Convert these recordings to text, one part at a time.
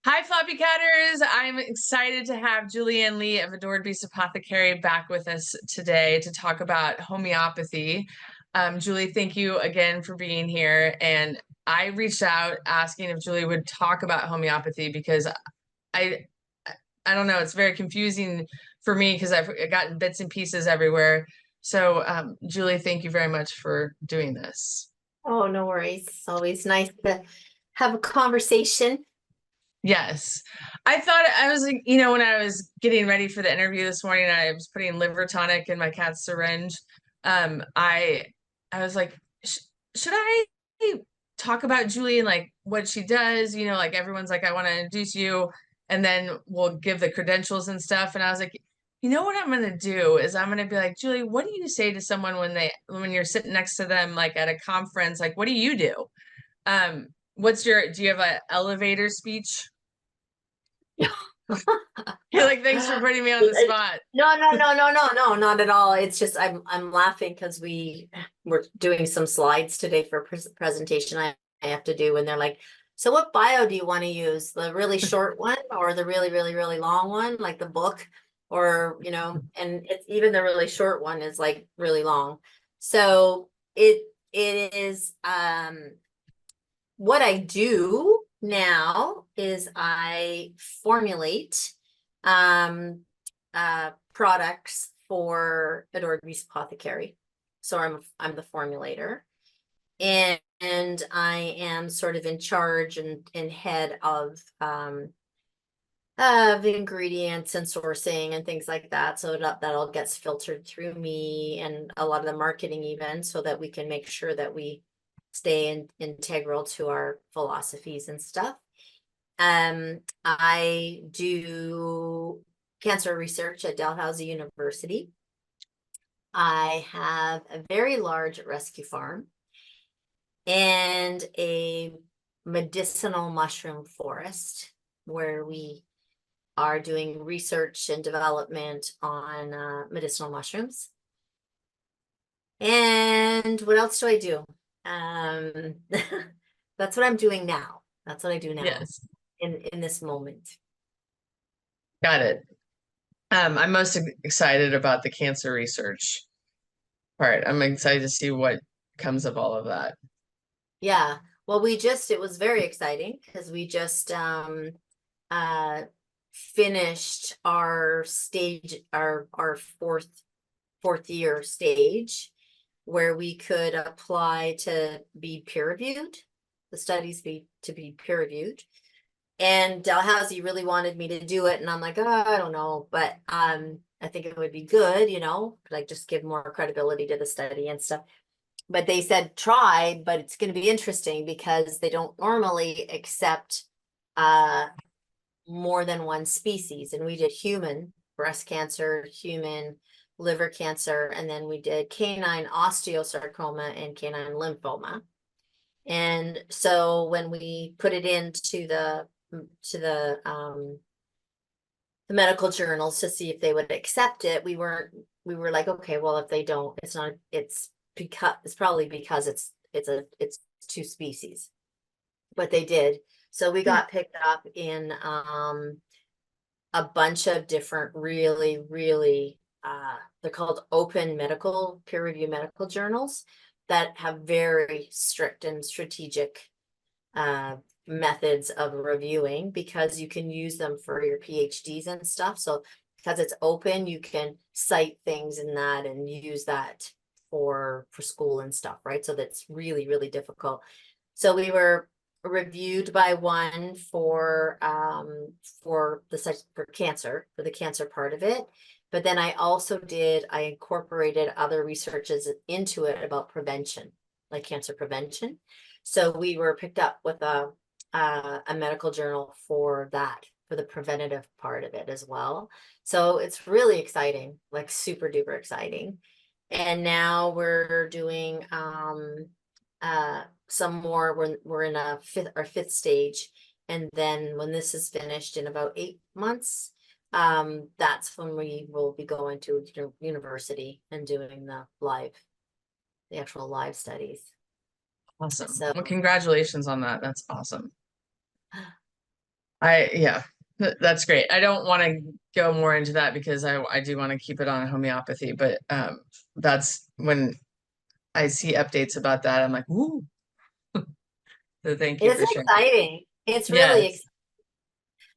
Hi, Floppycatters! I'm excited to have Julianne Lee of Adored Beast Apothecary back with us today to talk about homeopathy. Julie, thank you again for being here. And I reached out asking if Julie would talk about homeopathy because I I don't know, it's very confusing for me because I've gotten bits and pieces everywhere. So, Julie, thank you very much for doing this. Oh, no worries. It's always nice to have a conversation. Yes. I thought I was, when I was getting ready for the interview this morning, I was putting liver tonic in my cat's syringe. I was like, should I talk about Julie and like what she does? Like everyone's like, I want to introduce you, and then we'll give the credentials and stuff. And I was like, what I'm gonna do is I'm gonna be like, Julie, what do you say to someone when you're sitting next to them, like at a conference, like what do you do? Um, do you have an elevator speech? You're like, thanks for putting me on the spot. No, no, no, no, no, no, not at all. It's just I'm laughing because we're doing some slides today for a presentation I have to do, and they're like, so what bio do you want to use? The really short one or the really, really, really long one, like the book, or and it's even the really short one is like really long. So it is what I do now is I formulate products for Adored Beast Apothecary. So I'm the formulator, and I am sort of in charge and head of the ingredients and sourcing and things like that. So that all gets filtered through me and a lot of the marketing even, so that we can make sure that we stay integral to our philosophies and stuff. I do cancer research at Dalhousie University. I have a very large rescue farm and a medicinal mushroom forest where we are doing research and development on medicinal mushrooms. And what else do I do? That's what I'm doing now. That's what I do now. Yes. In this moment. Got it. I'm most excited about the cancer research part. I'm excited to see what comes of all of that. Yeah. Well, it was very exciting because we just finished our stage, our fourth year stage, where we could apply to be peer reviewed, the studies to be peer reviewed. And Dalhousie really wanted me to do it, and I'm like, oh, I don't know, but I think it would be good, like just give more credibility to the study and stuff. But they said try, but it's going to be interesting because they don't normally accept more than one species. And we did human breast cancer, human liver cancer, and then we did canine osteosarcoma and canine lymphoma. And so when we put it into the medical journals to see if they would accept it, we were like, okay, well, if they don't, it's probably because it's two species, but they did. So we got picked up in a bunch of different really they're called open medical peer review medical journals that have very strict and strategic methods of reviewing, because you can use them for your PhDs and stuff. So because it's open, you can cite things in that and use that for school and stuff, right? So that's really difficult. So we were reviewed by one for cancer, for the cancer part of it. But then I incorporated other researches into it about prevention, like cancer prevention. So we were picked up with a medical journal for that, for the preventative part of it as well. So it's really exciting, like super duper exciting. And now we're doing some more. We're in our fifth stage. And then when this is finished in about 8 months, that's when we will be going to university and doing the actual live studies. Awesome. So, well, congratulations on that. That's awesome. Yeah, that's great. I don't want to go more into that because I do want to keep it on homeopathy, but that's when I see updates about that, I'm like, ooh, so thank you It's for sharing. exciting. It's really Yes, exciting.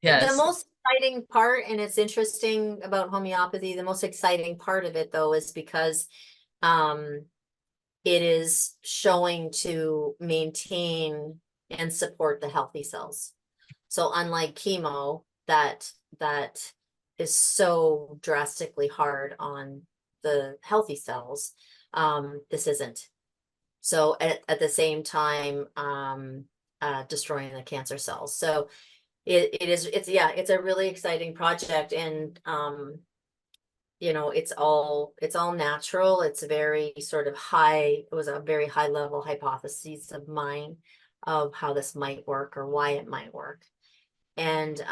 The yes, most exciting part, and it's interesting about homeopathy, the most exciting part of it though is because um it is showing to maintain and support the healthy cells. So unlike chemo, that is so drastically hard on the healthy cells, this isn't. So at the same time, destroying the cancer cells. So it's a really exciting project, and it's all natural. It's very sort of high. It was a very high level hypothesis of mine of how this might work or why it might work. And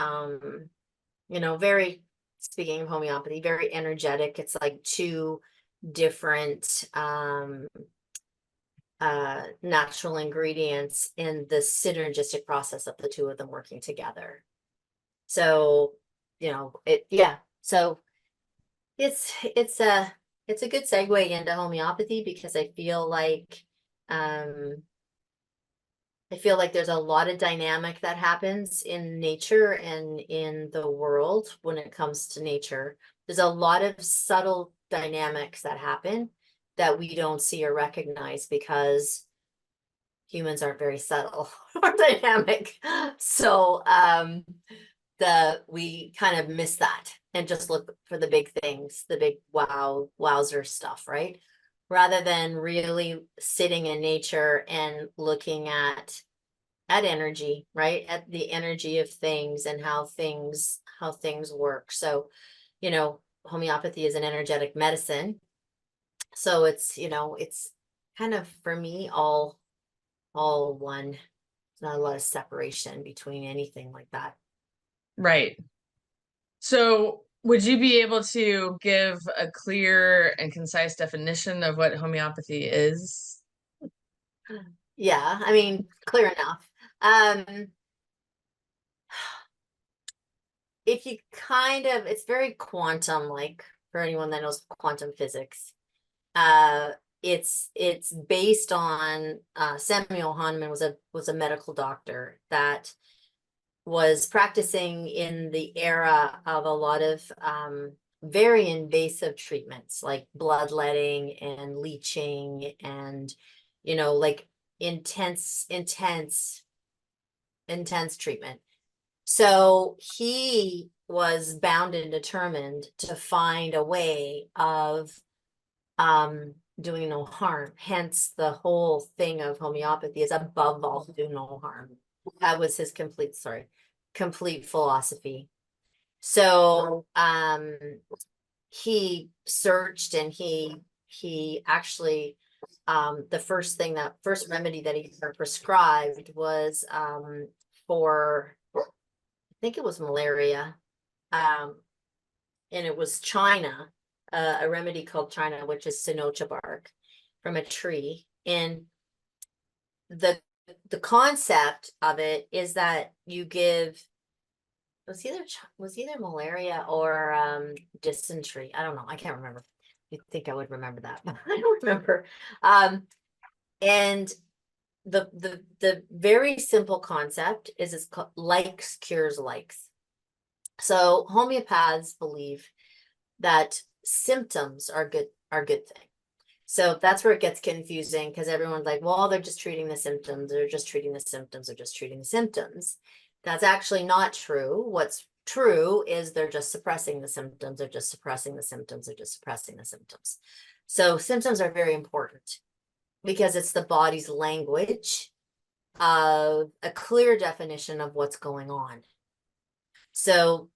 very, speaking of homeopathy, very energetic. It's like two different natural ingredients in the synergistic process of the two of them working together. So, so it's a good segue into homeopathy, because um I feel like there's a lot of dynamic that happens in nature and in the world when it comes to nature. There's a lot of subtle dynamics that happen that we don't see or recognize because humans aren't very subtle or dynamic. So we kind of miss that and just look for the big things, the big wowzer stuff, right? Rather than really sitting in nature and looking at energy, right? At the energy of things and how things work. So, homeopathy is an energetic medicine. So it's kind of, for me, all one. There's not a lot of separation between anything like that. right. So, would you be able to give a clear and concise definition of what homeopathy is? Yeah, I mean, clear enough. If you it's very quantum, like, for anyone that knows quantum physics. Uh, it's based on Samuel Hahnemann was a medical doctor that was practicing in the era of a lot of very invasive treatments like bloodletting and leeching and like intense treatment. So he was bound and determined to find a way of doing no harm. Hence the whole thing of homeopathy is, above all, do no harm. That was his complete philosophy. So he searched, and he actually the first remedy that he prescribed was for, I think it was malaria. Um and it was China, a remedy called China, which is Sinocha bark from a tree. And the the concept of it is that you give, was either malaria or dysentery. I don't know. I can't remember. You'd think I would remember that, but I don't remember. And the very simple concept is, it's called likes cures likes. So homeopaths believe that symptoms are good thing. So that's where it gets confusing, because everyone's like, well, they're just treating the symptoms, they're just treating the symptoms, they're just treating the symptoms. That's actually not true. What's true is they're just suppressing the symptoms, they're just suppressing the symptoms, they're just suppressing the symptoms. So symptoms are very important because it's the body's language of a clear definition of what's going on. So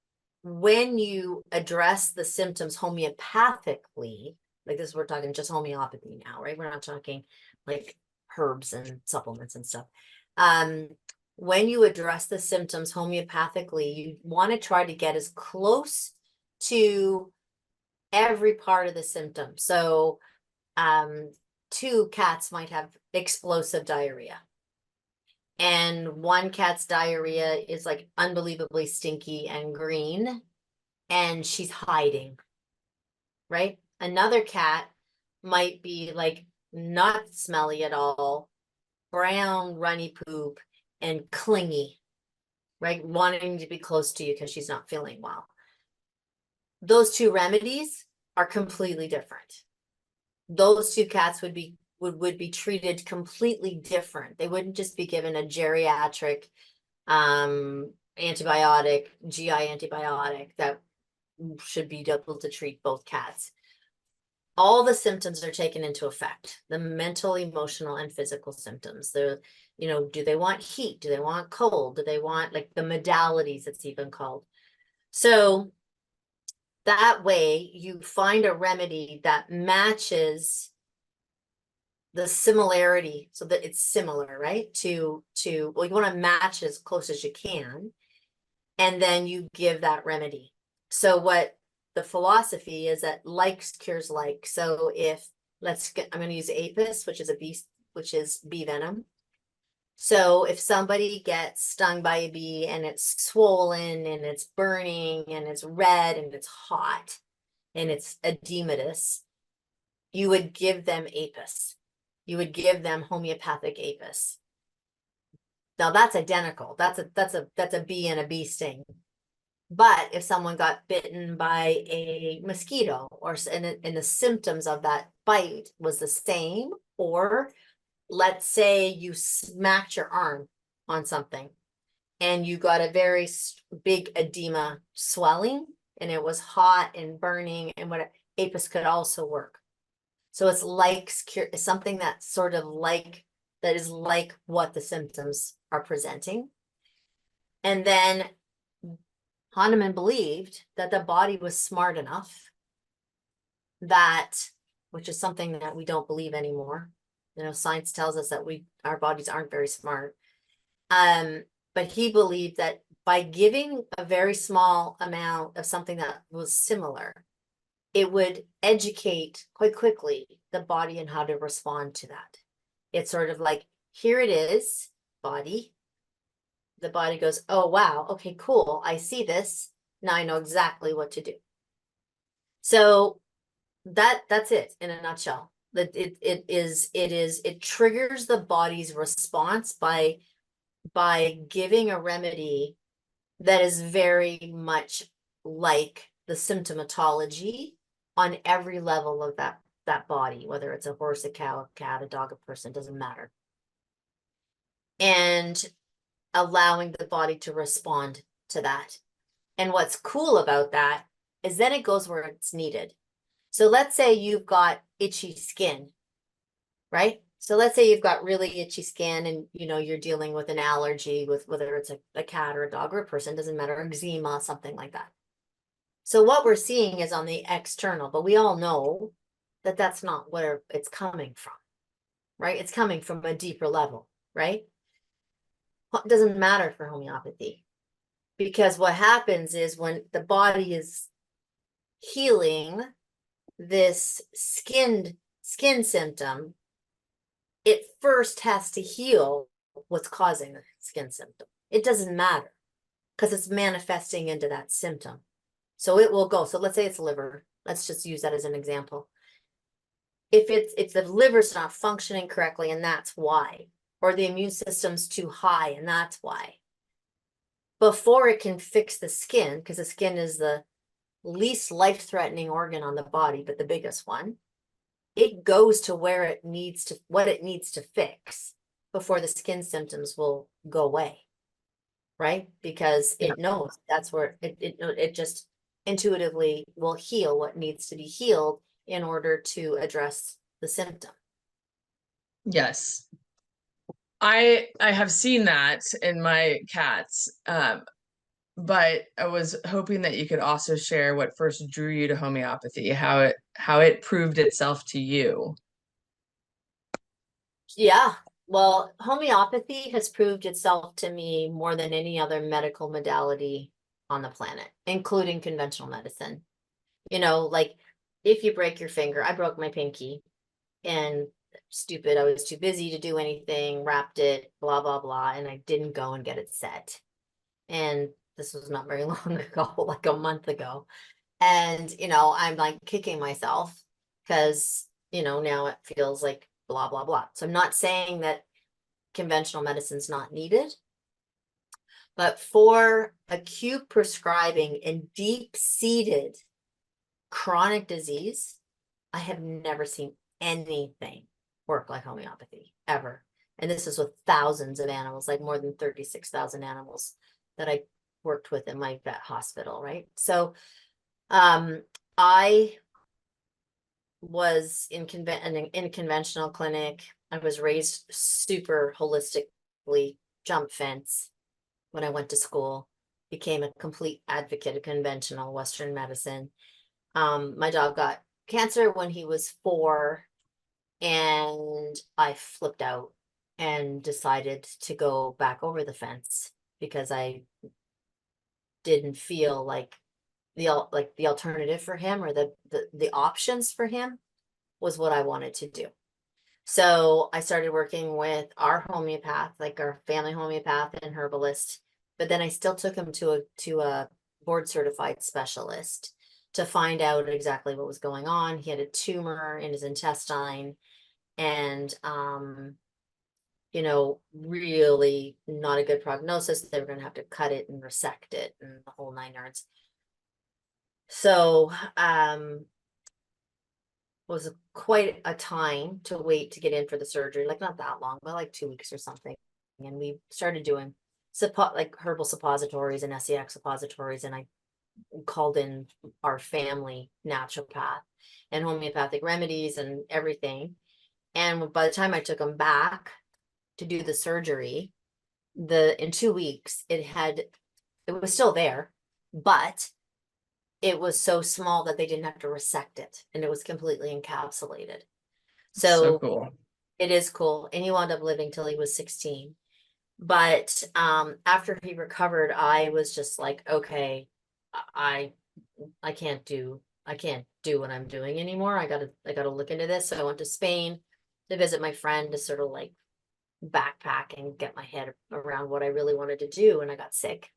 when you address the symptoms homeopathically, like this, we're talking just homeopathy now, right? We're not talking like herbs and supplements and stuff. When you address the symptoms homeopathically, you want to try to get as close to every part of the symptom. So, two cats might have explosive diarrhea. and one cat's diarrhea is like unbelievably stinky and green, and she's hiding, right? Another cat might be like not smelly at all, brown, runny poop, and clingy, right? Wanting to be close to you because she's not feeling well. Those two remedies are completely different. Those two cats would be treated completely different. They wouldn't just be given a geriatric antibiotic, GI antibiotic that should be able to treat both cats. All the symptoms are taken into effect, the mental, emotional, and physical symptoms. The, you know, do they want heat? Do they want cold? Do they want, like, the modalities, it's even called. So that way you find a remedy that matches the similarity, so that it's similar, right? Well, you want to match as close as you can, and then you give that remedy. So what the philosophy is that like cures like. So if, I'm going to use apis, which is bee venom. So if somebody gets stung by a bee and it's swollen and it's burning and it's red and it's hot and it's edematous, you would give them apis. You would give them homeopathic apis. Now that's identical. That's a bee and a bee sting. But if someone got bitten by a mosquito, and the symptoms of that bite was the same, or let's say you smacked your arm on something and you got a very big edema swelling and it was hot and burning, and what apis could also work. So it's like something that's sort of like, that is like what the symptoms are presenting. And then Hahnemann believed that the body was smart enough that, which is something that we don't believe anymore. You know, science tells us that our bodies aren't very smart. But he believed that by giving a very small amount of something that was similar, it would educate quite quickly the body and how to respond to that. It's sort of like, here it is, body. The body goes, oh, wow, okay, cool. I see this. Now I know exactly what to do. So that's it in a nutshell. That it triggers the body's response by giving a remedy that is very much like the symptomatology on every level of that body, whether it's a horse, a cow, a cat, a dog, a person, doesn't matter. And allowing the body to respond to that. And what's cool about that is then it goes where it's needed. So let's say you've got itchy skin, right? So let's say you've got really itchy skin and, you know, you're dealing with an allergy with whether it's a cat or a dog or a person, doesn't matter, eczema, something like that. So what we're seeing is on the external, but we all know that that's not where it's coming from, right? It's coming from a deeper level, right? It doesn't matter for homeopathy, because what happens is when the body is healing this skin symptom, it first has to heal what's causing the skin symptom. It doesn't matter because it's manifesting into that symptom. So it will go. So let's say it's liver. Let's just use that as an example. If the liver's not functioning correctly and that's why, or the immune system's too high and that's why, before it can fix the skin, because the skin is the least life-threatening organ on the body, but the biggest one, it goes to where it needs to, what it needs to fix before the skin symptoms will go away, right? Because it knows that's where it just intuitively will heal what needs to be healed in order to address the symptom. Yes. I have seen that in my cats. But I was hoping that you could also share what first drew you to homeopathy, how it proved itself to you. Yeah, well, homeopathy has proved itself to me more than any other medical modality on the planet, including conventional medicine. You know, like if you break your finger, I broke my pinky, and stupid. I was too busy to do anything, wrapped it, blah, blah, blah. And I didn't go and get it set. And this was not very long ago, like a month ago. And, I'm like kicking myself because, now it feels like blah, blah, blah. So I'm not saying that conventional medicine's not needed, but for acute prescribing and deep-seated chronic disease, I have never seen anything work like homeopathy ever. And this is with thousands of animals, like more than 36,000 animals that I worked with in my vet hospital, right? So I was in a conventional clinic. I was raised super holistically, jump fence when I went to school, became a complete advocate of conventional Western medicine. My dog got cancer when he was 4, and I flipped out and decided to go back over the fence because I didn't feel like the alternative for him, or the options for him, was what I wanted to do. So I started working with our homeopath, like our family homeopath and herbalist, but then I still took him to a board certified specialist to find out exactly what was going on. He had a tumor in his intestine, and really not a good prognosis. They were going to have to cut it and resect it and the whole 9 yards. So was quite a time to wait to get in for the surgery, like not that long, but like 2 weeks or something. And we started doing like herbal suppositories and SEX suppositories, and I called in our family naturopath and homeopathic remedies and everything. And by the time I took him back to do the surgery, in 2 weeks, it was still there, but it was so small that they didn't have to resect it, and it was completely encapsulated. So So cool. it is cool. And he wound up living till he was 16. But after he recovered, I was just like, okay, I I can't do what I'm doing anymore. I gotta look into this. So I went to Spain to visit my friend to sort of like backpack and get my head around what I really wanted to do. And I got sick.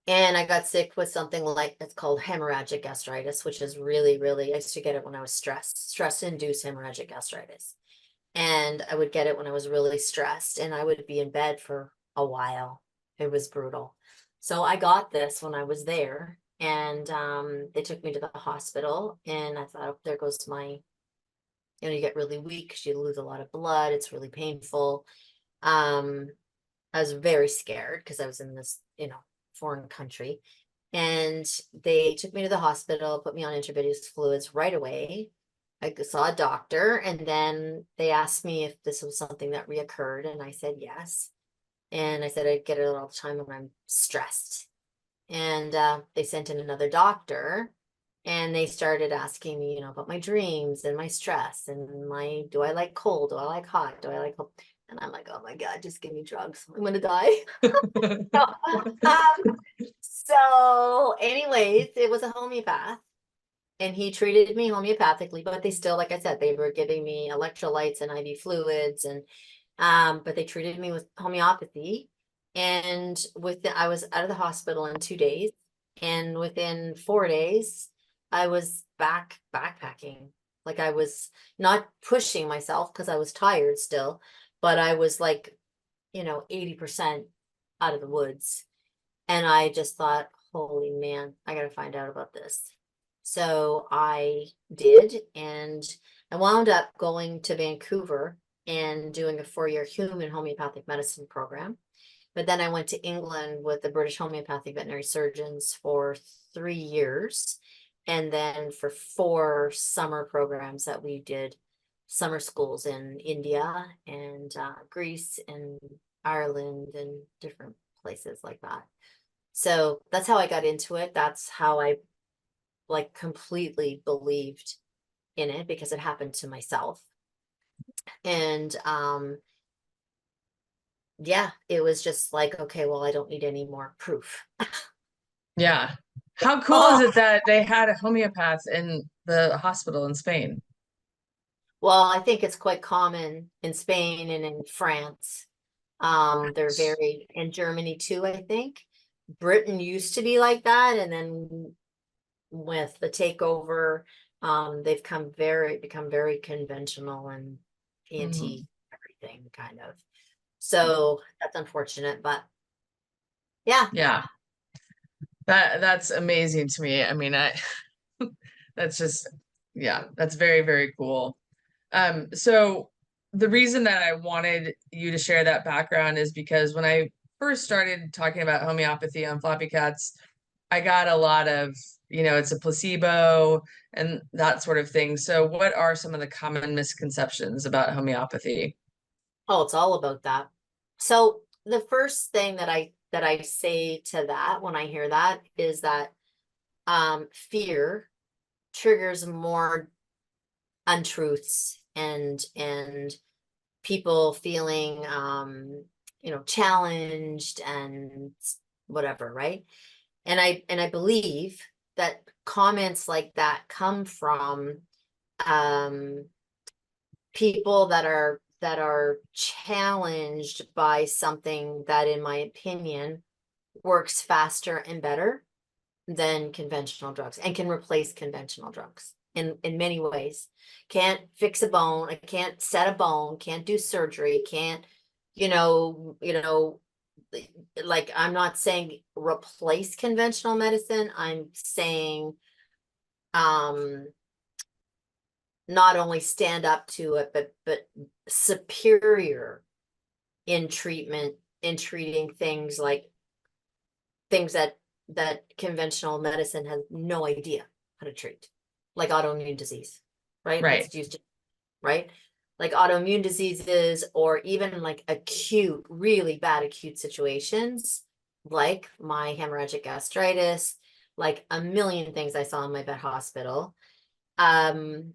And I got sick with something like, it's called hemorrhagic gastritis, which is really, really, I used to get it when I was stress-induced hemorrhagic gastritis. And I would get it when I was really stressed, and I would be in bed for a while. It was brutal. So I got this when I was there, and they took me to the hospital, and I thought, oh, there goes you get really weak because you lose a lot of blood. It's really painful. I was very scared because I was in this, foreign country. And they took me to the hospital, put me on intravenous fluids right away. I saw a doctor, and then they asked me if this was something that reoccurred, and I said yes. And I said I get it all the time when I'm stressed. And they sent in another doctor, and they started asking me, about my dreams and my stress and do I like cold? Do I like hot? Do I like cold? And I'm like, oh my God, just give me drugs. I'm gonna die. So anyways, it was a homeopath, and he treated me homeopathically, but they still, like I said, they were giving me electrolytes and IV fluids, and but they treated me with homeopathy. And I was out of the hospital in 2 days, and within 4 days, I was back backpacking. Like, I was not pushing myself because I was tired still, but I was like, 80% out of the woods. And I just thought, holy man, I got to find out about this. So I did, and I wound up going to Vancouver and doing a 4-year human homeopathic medicine program. But then I went to England with the British homeopathic veterinary surgeons for 3 years. And then for 4 summer programs that we did, summer schools in India and Greece and Ireland and different places like that. So that's how I got into it. That's how I like completely believed in it, because it happened to myself. And yeah, it was just like, okay, well, I don't need any more proof. Yeah. How cool is Oh, it that they had a homeopath in the hospital in Spain? Well, I think it's quite common in Spain and in France. They're very, in Germany too, I think. Britain used to be like that, and then with the takeover, they've become very conventional and Mhm. anti everything kind of. So that's unfortunate, but yeah. Yeah, that's amazing to me. I mean, I that's just yeah, that's very, very cool. So the reason that I wanted you to share that background is because when I first started talking about homeopathy on Floppycats, I got a lot of, it's a placebo and that sort of thing. So what are some of the common misconceptions about homeopathy? Oh, it's all about that. So the first thing that I say to that when I hear that is that fear triggers more untruths and people feeling challenged and whatever, right? And I believe that comments like that come from um people that are challenged by something that, in my opinion, works faster and better than conventional drugs and can replace conventional drugs in many ways. Can't fix a bone, I can't set a bone, can't do surgery, can't, you know, you know, like, I'm not saying replace conventional medicine. I'm saying um not only stand up to it, but superior in treatment, in treating things like things that conventional medicine has no idea how to treat, like autoimmune disease, right? Right. That's used, right? Like autoimmune diseases, or even like acute, really bad acute situations, like my hemorrhagic gastritis, like a million things I saw in my vet hospital. Um,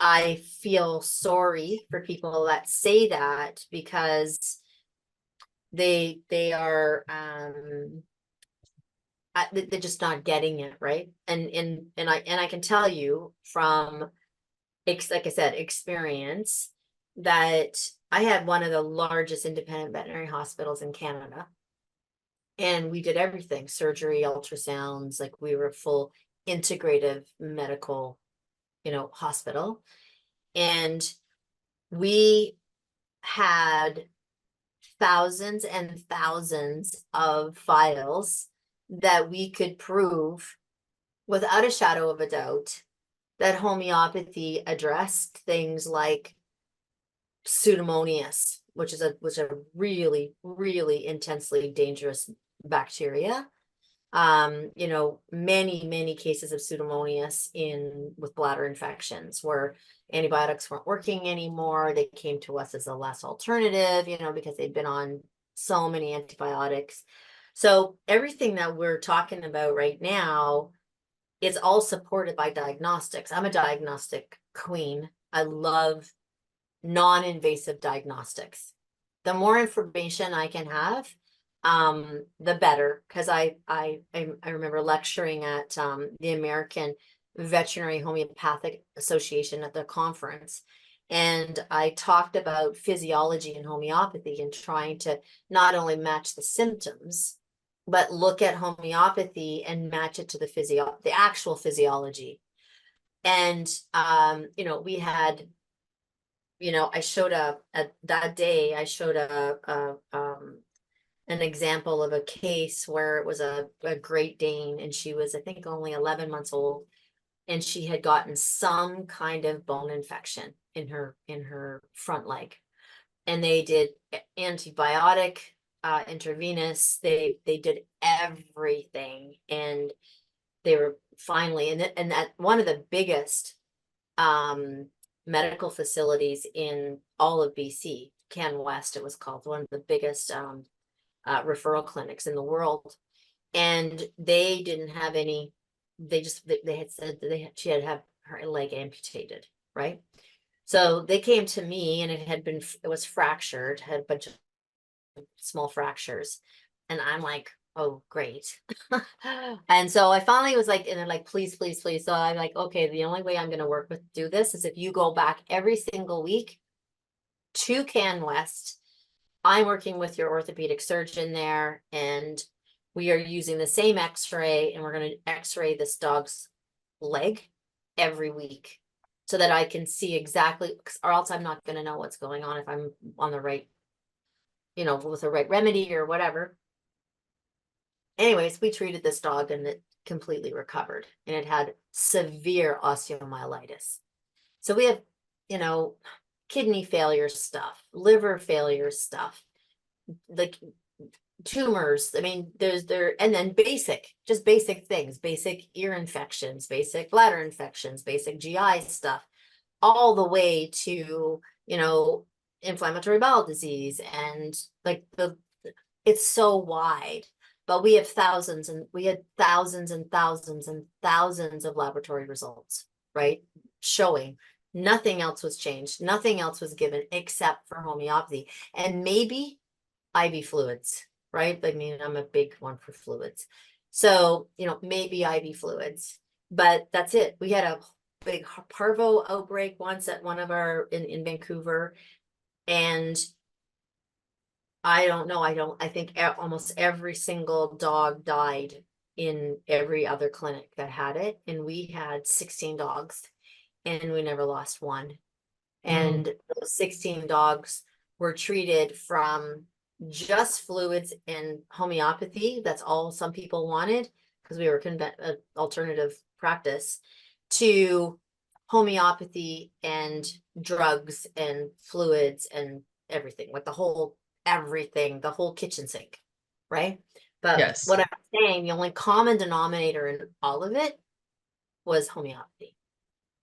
I feel sorry for people that say that because they are they're just not getting it, right? And I can tell you from like I said, experience, that I had one of the largest independent veterinary hospitals in Canada, and we did everything: surgery, ultrasounds, like we were a full integrative medical, hospital. And we had thousands and thousands of files that we could prove without a shadow of a doubt that homeopathy addressed things like Pseudomonas, which a really, really intensely dangerous bacteria. Many cases of Pseudomonas in with bladder infections where antibiotics weren't working anymore. They came to us as a last alternative, because they'd been on so many antibiotics. So everything that we're talking about right now is all supported by diagnostics. I'm a diagnostic queen. I love non-invasive diagnostics. The more information I can have, the better. Because I remember lecturing at the American Veterinary Homeopathic Association at the conference, and I talked about physiology and homeopathy and trying to not only match the symptoms, but look at homeopathy and match it to the actual physiology. And we had, I showed that day, I showed an example of a case where it was a Great Dane, and she was, I think, only 11 months old, and she had gotten some kind of bone infection in her front leg. And they did antibiotic, intravenous, they did everything, and they were finally, and that one of the biggest medical facilities in all of BC, Can West, it was called, one of the biggest referral clinics in the world. And they didn't have any, they had said that she had to have her leg amputated, right? So they came to me, and it was fractured, had a bunch of small fractures. And I'm like, oh, great. And so I finally was like, and they're like, please, please, please. So I'm like, okay, the only way I'm gonna do this is if you go back every single week to Can West. I'm working with your orthopedic surgeon there, and we are using the same x-ray, and we're going to x-ray this dog's leg every week so that I can see exactly, or else I'm not going to know what's going on if I'm on the right, with the right remedy or whatever. Anyways, we treated this dog and it completely recovered, and it had severe osteomyelitis. So we have, kidney failure stuff, liver failure stuff, like tumors. I mean, and then just basic things, basic ear infections, basic bladder infections, basic GI stuff, all the way to, inflammatory bowel disease. And like it's so wide, but we had thousands and thousands and thousands of laboratory results, right? Showing nothing else was changed. Nothing else was given except for homeopathy and maybe IV fluids, right? I mean, I'm a big one for fluids. So, maybe IV fluids, but that's it. We had a big parvo outbreak once at one of in Vancouver. And I don't know. I think almost every single dog died in every other clinic that had it. And we had 16 dogs and we never lost one. And those 16 dogs were treated from just fluids and homeopathy. That's all some people wanted because we were alternative practice, to homeopathy and drugs and fluids and everything, like everything, the whole kitchen sink, right? But Yes. what I'm saying, the only common denominator in all of it was homeopathy.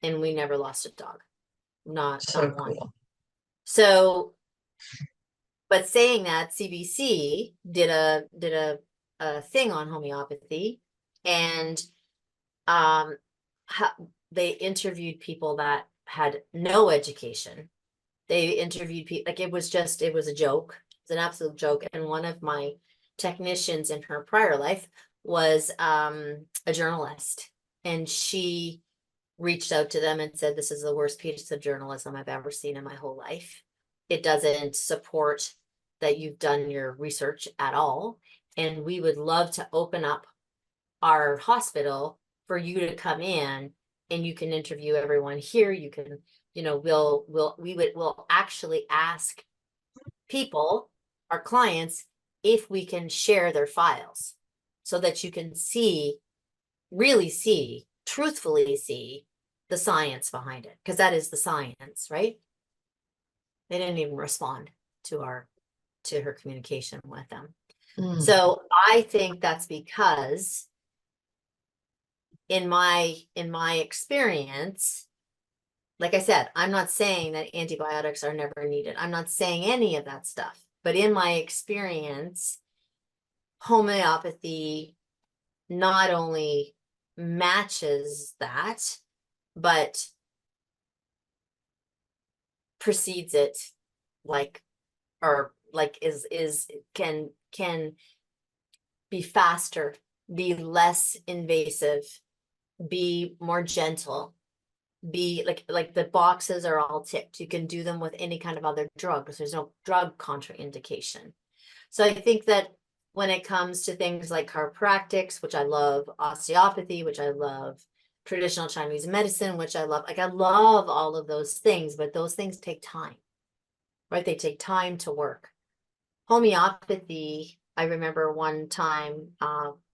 And we never lost a dog. Not So one. cool. So, but saying that, CBC did a thing on homeopathy, and they interviewed people that had no education. They interviewed people, like it was a joke. It's an absolute joke. And one of my technicians in her prior life was a journalist, and she reached out to them and said, this is the worst piece of journalism I've ever seen in my whole life. It doesn't support that you've done your research at all. And we would love to open up our hospital for you to come in, and you can interview everyone here. You can, we'll actually ask people, our clients, if we can share their files so that you can really see, truthfully see the science behind it, because that is the science, right? They didn't even respond to her communication with them. So I think that's because in my experience, like I said, I'm not saying that antibiotics are never needed. I'm not saying any of that stuff. But in my experience, homeopathy not only matches that, but precedes it, can be faster, be less invasive, be more gentle, be like the boxes are all ticked. You can do them with any kind of other drug because there's no drug contraindication. So I think that when it comes to things like chiropractics, which I love, osteopathy, which I love, traditional Chinese medicine, which I love, I love all of those things, but those things take time, right? They take time to work. Homeopathy, I remember one time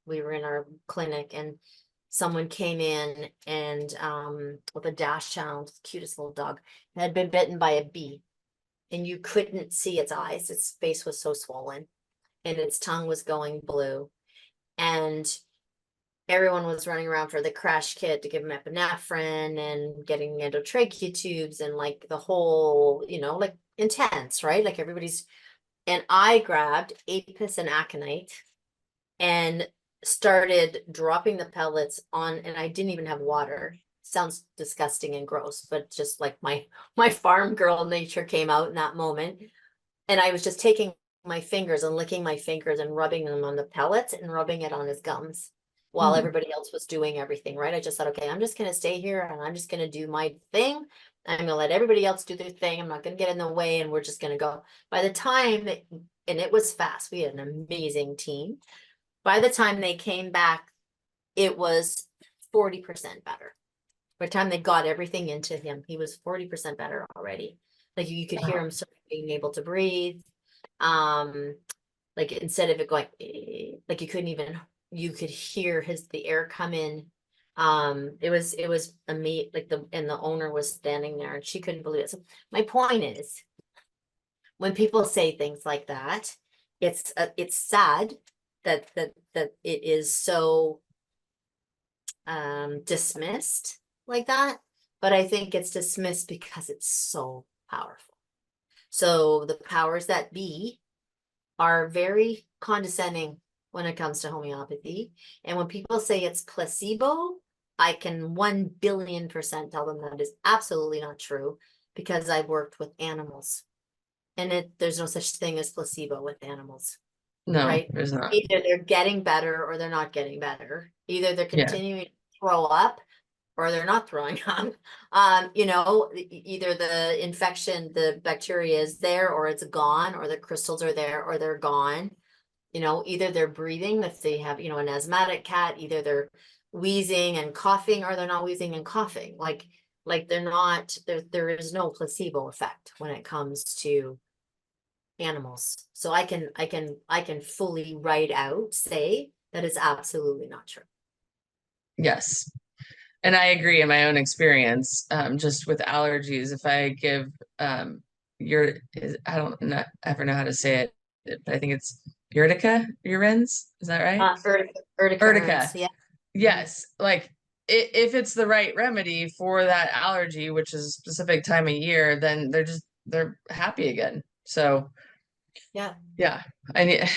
we were in our clinic and someone came in and with a dachshund, cutest little dog, had been bitten by a bee, and you couldn't see its eyes. Its face was so swollen and its tongue was going blue. And everyone was running around for the crash kit to give him epinephrine and getting endotrachea tubes and like the whole, like intense, right? Like everybody's, and I grabbed apis and aconite and started dropping the pellets on, and I didn't even have water. Sounds disgusting and gross, but just like my farm girl nature came out in that moment. And I was just taking my fingers and licking my fingers and rubbing them on the pellets and rubbing it on his gums while Mm. everybody else was doing everything, right? I just thought, okay, I'm just going to stay here and I'm just going to do my thing. I'm going to let everybody else do their thing. I'm not going to get in the way, and we're just going to go. By the time that, and it was fast, we had an amazing team. By the time they came back, it was 40% better. By the time they got everything into him, he was 40% better already. Like you could hear Wow. him sort of being able to breathe. Like instead of it going, like you could hear the air come in. It was amazing. Like the owner was standing there and she couldn't believe it. So my point is, when people say things like that, it's sad that it is so dismissed like that, but I think it's dismissed because it's so powerful. So the powers that be are very condescending when it comes to homeopathy. And when people say it's placebo, I can 1 billion% tell them that is absolutely not true, because I've worked with animals, and there's no such thing as placebo with animals, No, right? there's not. Either they're getting better or they're not getting better. Either they're Yeah. continuing to throw up or they're not throwing up. Either the infection, the bacteria is there or it's gone, or the crystals are there or they're gone. Either they're breathing, if they have, an asthmatic cat, either they're wheezing and coughing or they're not wheezing and coughing. Like they're not, there is no placebo effect when it comes to animals. So I can fully say that is absolutely not true. Yes. And I agree in my own experience, just with allergies, if I give I don't know, ever know how to say it, but I think it's urins, is that right? Urtica. Urticurrence, yeah. Mhm. Yes, like if it's the right remedy for that allergy, which is a specific time of year, then they're happy again. So Yeah. yeah, I need,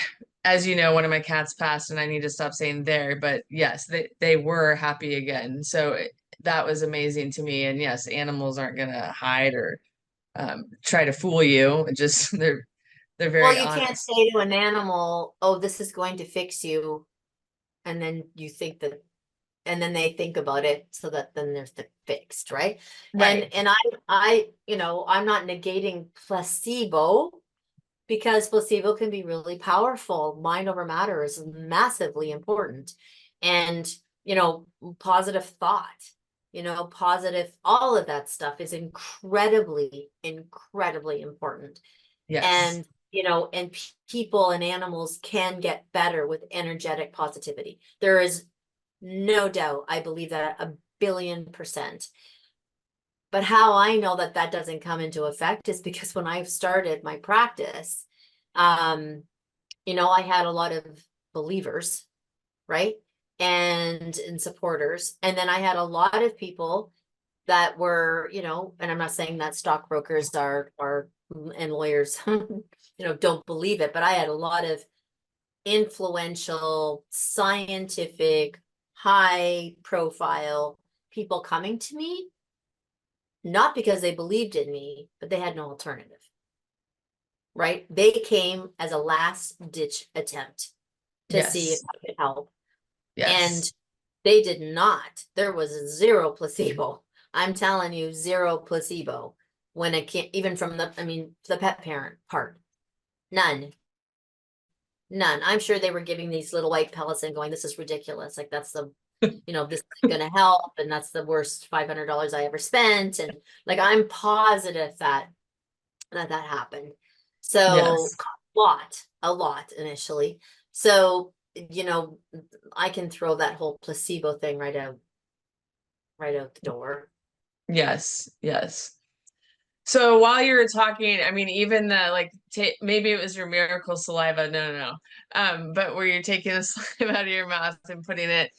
as you know, one of my cats passed, and I need to stop saying there, but yes, they were happy again. So that was amazing to me. And yes, animals aren't gonna hide or try to fool you. It just they're Well, very you can't honest. say to an animal, "Oh, this is going to fix you," and then you think that, and then they think about it, so that then there's the fixed, right? And Right. and I'm not negating placebo, because placebo can be really powerful. Mind over matter is massively important. And, positive thought, positive, all of that stuff is incredibly, incredibly important. Yes. And people and animals can get better with energetic positivity. There is no doubt. I believe that 1 billion%. But how I know that that doesn't come into effect is because when I started my practice, I had a lot of believers, right? And supporters. And then I had a lot of people that were, and I'm not saying that stockbrokers are and lawyers, don't believe it, but I had a lot of influential, scientific, high profile people coming to me, not because they believed in me, but they had no alternative, right? They came as a last ditch attempt to see if Yes. I could help. And Yes. they did not. There was zero placebo. I'm telling you, zero placebo when it can't, even from the pet parent part. None. None. I'm sure they were giving these little white pellets and going, this is ridiculous. Like this is gonna help, and that's the worst $500 I ever spent. And like I'm positive that happened. So Yes. a lot initially. So, I can throw that whole placebo thing right out the door. Yes. Yes. So while you were talking, I mean, even the like, maybe it was your miracle saliva. No, no, no. But where you're taking the saliva out of your mouth and putting it,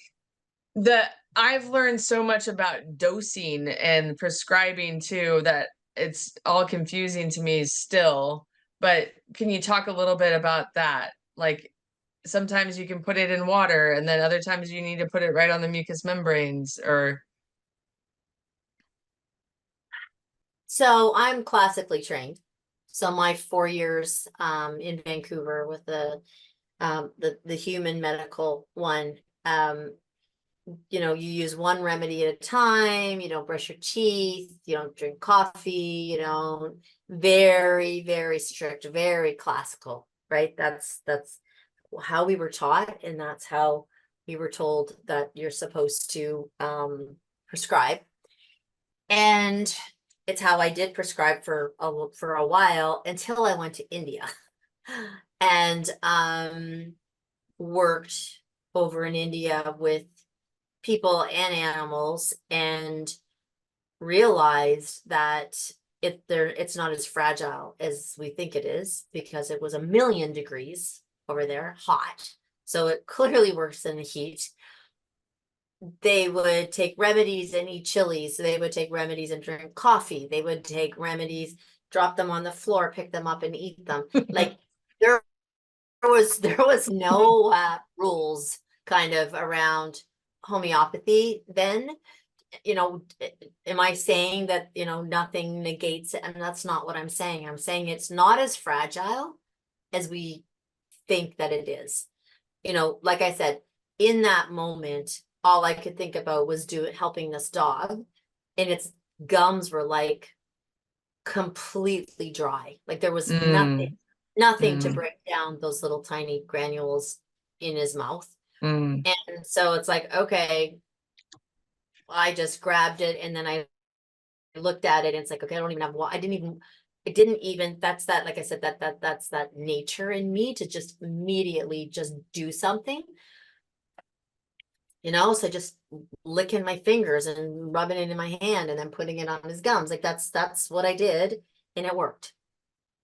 the I've learned so much about dosing and prescribing too that it's all confusing to me still. But can you talk a little bit about that? Like sometimes you can put it in water, and then other times you need to put it right on the mucous membranes, or So I'm classically trained. So my 4 years in Vancouver with the human medical one, you know, you use one remedy at a time, you don't brush your teeth, you don't drink coffee, you know, very, very strict, very classical, right? That's how we were taught, and that's how we were told that you're supposed to prescribe. And it's how I did prescribe for a while until I went to India and worked over in India with people and animals, and realized that it's not as fragile as we think it is, because it was 1,000,000 degrees over there, hot. So it clearly works in the heat. They would take remedies and eat chilies. They would take remedies and drink coffee. They would take remedies, drop them on the floor, pick them up and eat them. Like there was no rules kind of around homeopathy then. You know, am I saying that, you know, nothing negates it? And that's not what I'm saying. I'm saying it's not as fragile as we think that it is. You know, like I said, in that moment, all I could think about was helping this dog, and its gums were like completely dry. Like there was nothing to break down those little tiny granules in his mouth. And so it's like, okay, I just grabbed it, and then I looked at it, and it's like, okay, I don't even have what it didn't even, that's that, like I said, that's that nature in me to just immediately just do something, you know. So just licking my fingers and rubbing it in my hand and then putting it on his gums, like that's what I did, and it worked,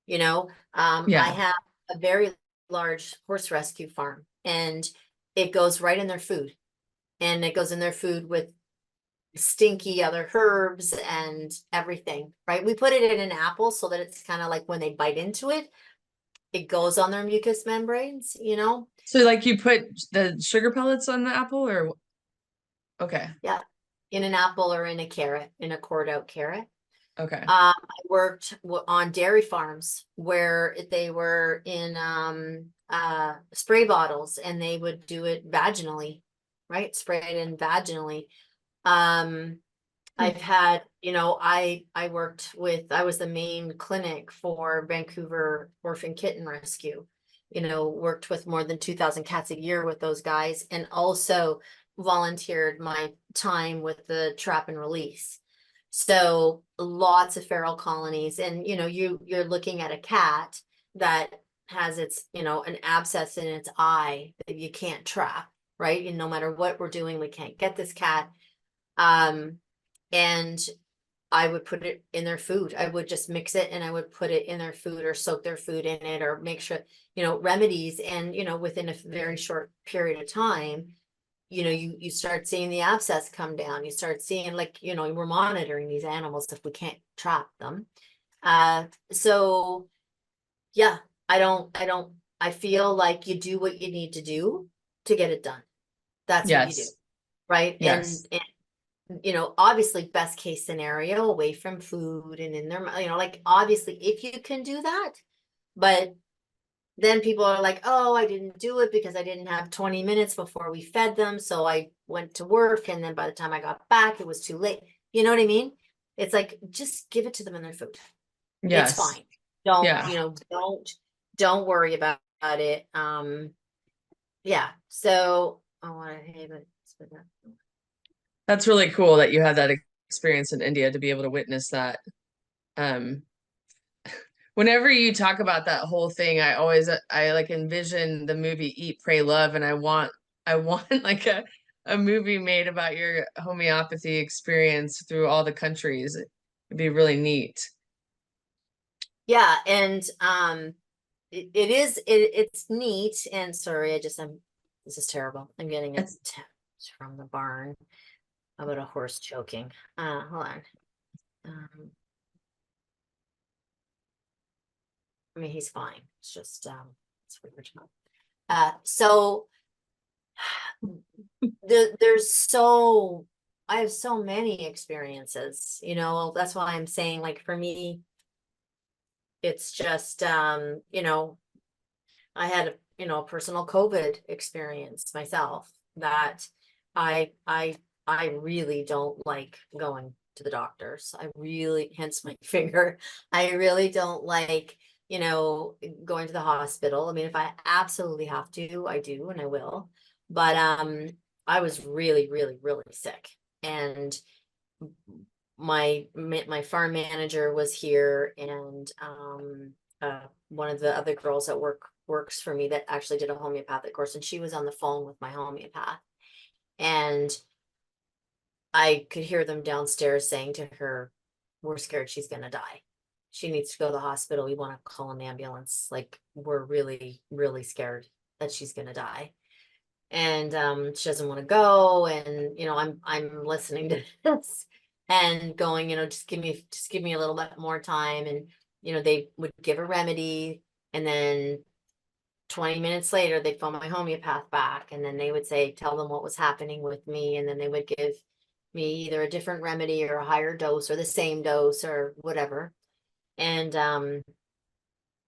you know. I have a very large horse rescue farm, and it goes right in their food, and it goes in their food with stinky other herbs and everything, right? We put it in an apple so that it's kind of like when they bite into it, it goes on their mucous membranes, you know? So like you put the sugar pellets on the apple, or okay. Yeah. In an apple or in a carrot, in a cored out carrot. Okay. I worked on dairy farms where they were in spray bottles, and they would do it vaginally, right? Spray it in vaginally. I've had, you know, I was the main clinic for Vancouver Orphan Kitten Rescue, you know, worked with more than 2,000 cats a year with those guys, and also volunteered my time with the trap and release. So lots of feral colonies, and, you know, you're looking at a cat that has its, you know, an abscess in its eye that you can't trap, right? And no matter what we're doing, we can't get this cat. And I would put it in their food. I would just mix it, and I would put it in their food, or soak their food in it, or make sure, you know, remedies. And, you know, within a very short period of time, you know, you start seeing the abscess come down. You start seeing, like, you know, we're monitoring these animals if we can't trap them. So yeah, I feel like you do what you need to do to get it done. That's what you do. Yes. Right. Yes. And you know, obviously best case scenario, away from food and in their, you know, like obviously if you can do that, but then people are like, oh, I didn't do it because I didn't have 20 minutes before we fed them. So I went to work, and then by the time I got back, it was too late. You know what I mean? It's like, just give it to them in their food. It's Yes. fine. Don't, Yeah. you know, don't worry about it. Yeah. So I want to have it. That's really cool that you had that experience in India to be able to witness that. Um, Whenever you talk about that whole thing, I like envision the movie Eat, Pray, Love, and I want like a movie made about your homeopathy experience through all the countries. It'd be really neat. Yeah, and it's neat. And sorry, this is terrible. I'm getting a It's text from the barn about a horse choking. Hold on. I mean, he's fine. It's just it's weird. So I have so many experiences, you know. That's why I'm saying, like, for me, It's just, you know, I had a, you know, a personal COVID experience myself that I really don't like going to the doctors. I really, hence my finger. I really don't like, you know, going to the hospital. I mean, if I absolutely have to, I do and I will. But I was really, really, really sick. And my farm manager was here, and one of the other girls that works for me that actually did a homeopathic course, and she was on the phone with my homeopath, and I could hear them downstairs saying to her, we're scared she's gonna die. She needs to go to the hospital. We want to call an ambulance. Like, we're really, really scared that she's gonna die. And she doesn't want to go. And you know, I'm listening to this and going, you know, just give me a little bit more time. And you know, they would give a remedy, and then 20 minutes later they'd phone my homeopath back, and then they would say, tell them what was happening with me, and then they would give me either a different remedy or a higher dose or the same dose or whatever. And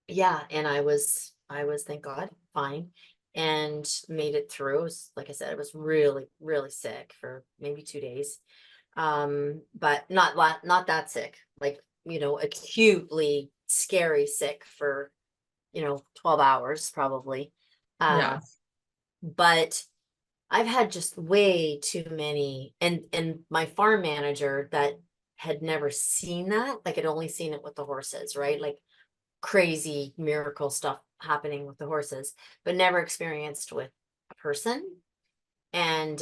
yeah, and I was thank God fine, and made it through. It was, like I said, I was really, really sick for maybe 2 days. But not that sick, like, you know, acutely scary sick for, you know, 12 hours probably. Yeah. But I've had just way too many, and my farm manager that had never seen that, like, had only seen it with the horses, right? Like crazy miracle stuff happening with the horses, but never experienced with a person. And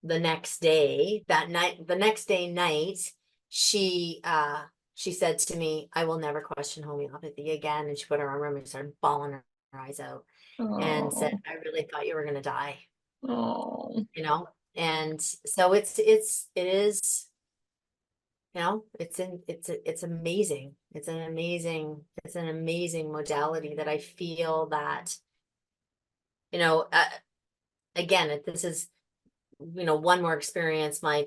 the next day, the next day night, she said to me, I will never question homeopathy again. And she put her arm around me and started bawling her eyes out and said, Oh, I really thought you were gonna die, oh, you know? And so it is, you know, it's amazing. It's an amazing modality that I feel that, you know, again, this is, you know, one more experience. My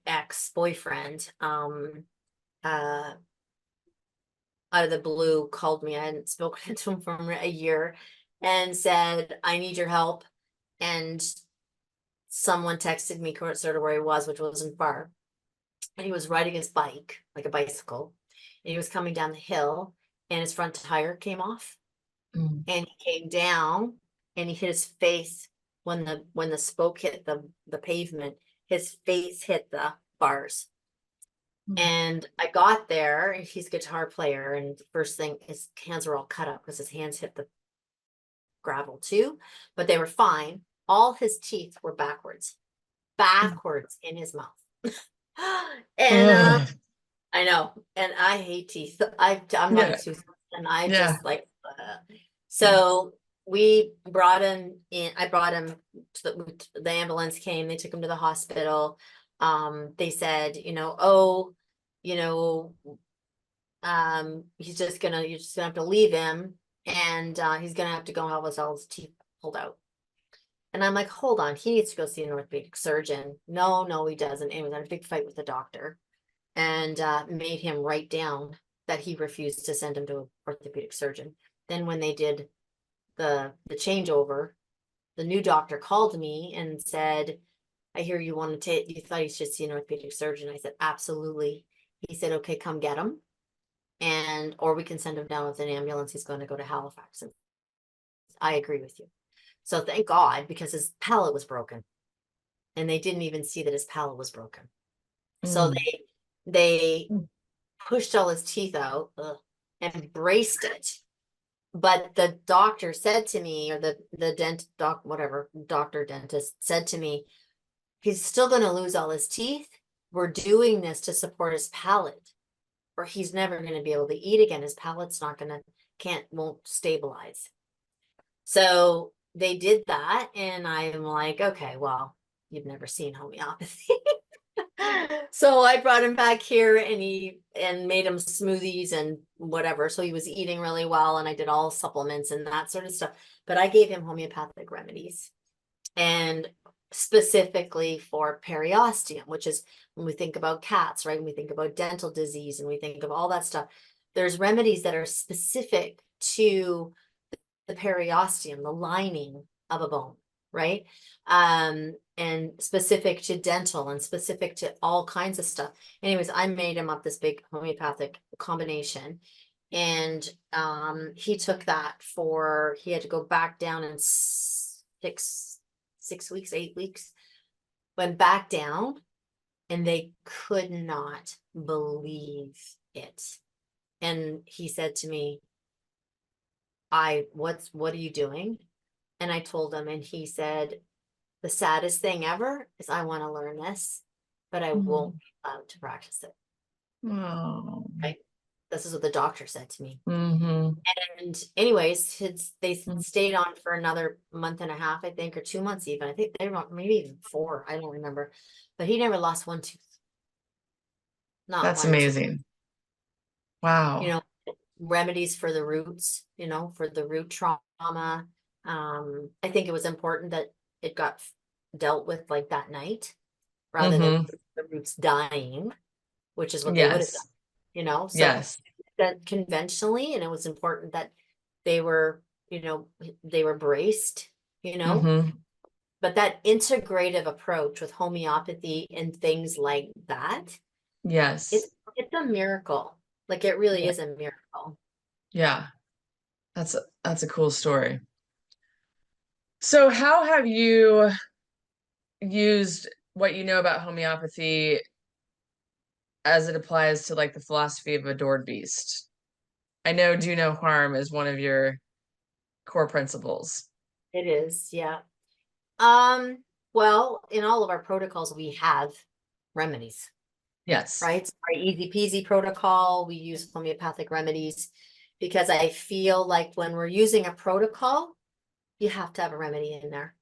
ex-boyfriend, uh, out of the blue called me. I hadn't spoken to him for a year, and said, I need your help. And someone texted me sort of where he was, which wasn't far. And he was riding his bike, like a bicycle, and he was coming down the hill, and his front tire came off, mm, and he came down, and he hit his face when the spoke hit the pavement. His face hit the bars. mm. And I got there, and he's a guitar player, and the first thing, his hands were all cut up because his hands hit the gravel too, but they were fine. All his teeth were backwards in his mouth. And Ugh. I know, and I hate teeth. I'm not a Yeah, tooth, and I yeah. just like. So we brought him in. I brought him to the ambulance came. They took him to the hospital. They said, you know, oh, you know, you're just gonna have to leave him, and he's gonna have to go have all his teeth pulled out. And I'm like, hold on, he needs to go see an orthopedic surgeon. No, no, he doesn't. And we had a big fight with the doctor, and made him write down that he refused to send him to an orthopedic surgeon. Then when they did the changeover, the new doctor called me and said, I hear you want to take, you thought you should see an orthopedic surgeon. I said, absolutely. He said, okay, come get him. And, or we can send him down with an ambulance. He's going to go to Halifax. And I agree with you. So thank God, because his palate was broken, and they didn't even see that his palate was broken. So Mm, they mm, pushed all his teeth out, and braced it. But the doctor said to me, or the doctor dentist said to me, he's still going to lose all his teeth. We're doing this to support his palate, or he's never going to be able to eat again. His palate's not going to, won't stabilize. So they did that, and I'm like, okay, well, you've never seen homeopathy. So I brought him back here, and made him smoothies and whatever. So he was eating really well, and I did all supplements and that sort of stuff. But I gave him homeopathic remedies, and specifically for periosteum, which is when we think about cats, right? When we think about dental disease, and we think of all that stuff. there's remedies that are specific to the periosteum, the lining of a bone, right? And specific to dental and specific to all kinds of stuff. Anyways, I made him up this big homeopathic combination. And he took that he had to go back down in 6 weeks, 8 weeks, went back down, and they could not believe it. And he said to me, what are you doing? And I told him, and he said, the saddest thing ever is I want to learn this, but I won't be allowed to practice it. Oh. Right? This is what the doctor said to me. Mm-hmm. And anyways, they stayed on for another month and a half, I think, or 2 months even. I think they were maybe even 4. I don't remember. But he never lost one tooth. Not That's one tooth. amazing. Wow. You know, remedies for the roots, for the root trauma. I think it was important that it got dealt with like that night rather than the roots dying, which is what they would have done, so Yes. that conventionally, and it was important that they were, they were braced, but that integrative approach with homeopathy and things like that, Yes. it's a miracle. Like it really Yeah. is a miracle. Yeah. That's a cool story. So how have you used what you know about homeopathy as it applies to like the philosophy of Adored Beast? I know do no harm is one of your core principles. It is, yeah. Well, in all of our protocols, we have remedies, Yes. right? So our easy peasy protocol, we use homeopathic remedies because I feel like when we're using a protocol, you have to have a remedy in there.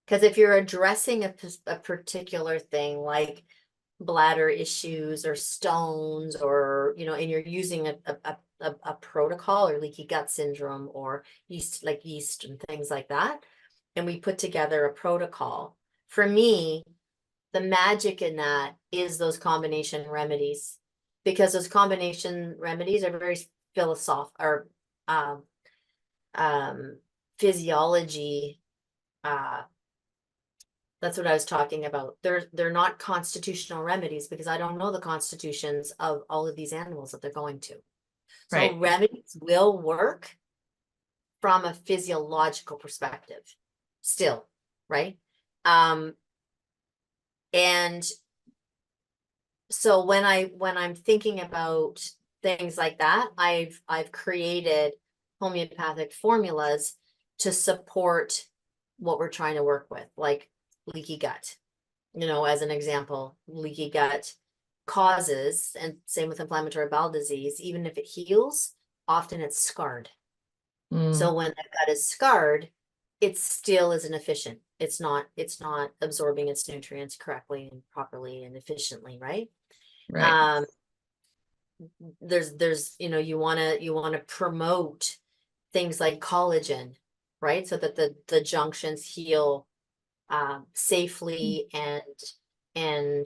Because if you're addressing a particular thing like bladder issues or stones, or and you're using a protocol, or leaky gut syndrome, or yeast and things like that, and we put together a protocol, for me the magic in that is those combination remedies, because those combination remedies are very philosophical, or physiology, that's what I was talking about. They're not constitutional remedies, because I don't know the constitutions of all of these animals that they're going to. So Right. remedies will work from a physiological perspective still, right? And so when I'm thinking about things like that, I've created homeopathic formulas to support what we're trying to work with, like leaky gut. As an example, leaky gut causes, and same with inflammatory bowel disease, even if it heals, often it's scarred. So when the gut is scarred, it still isn't efficient. It's not absorbing its nutrients correctly and properly and efficiently, right? Right. There's you want to promote things like collagen, right? So that the junctions heal safely and in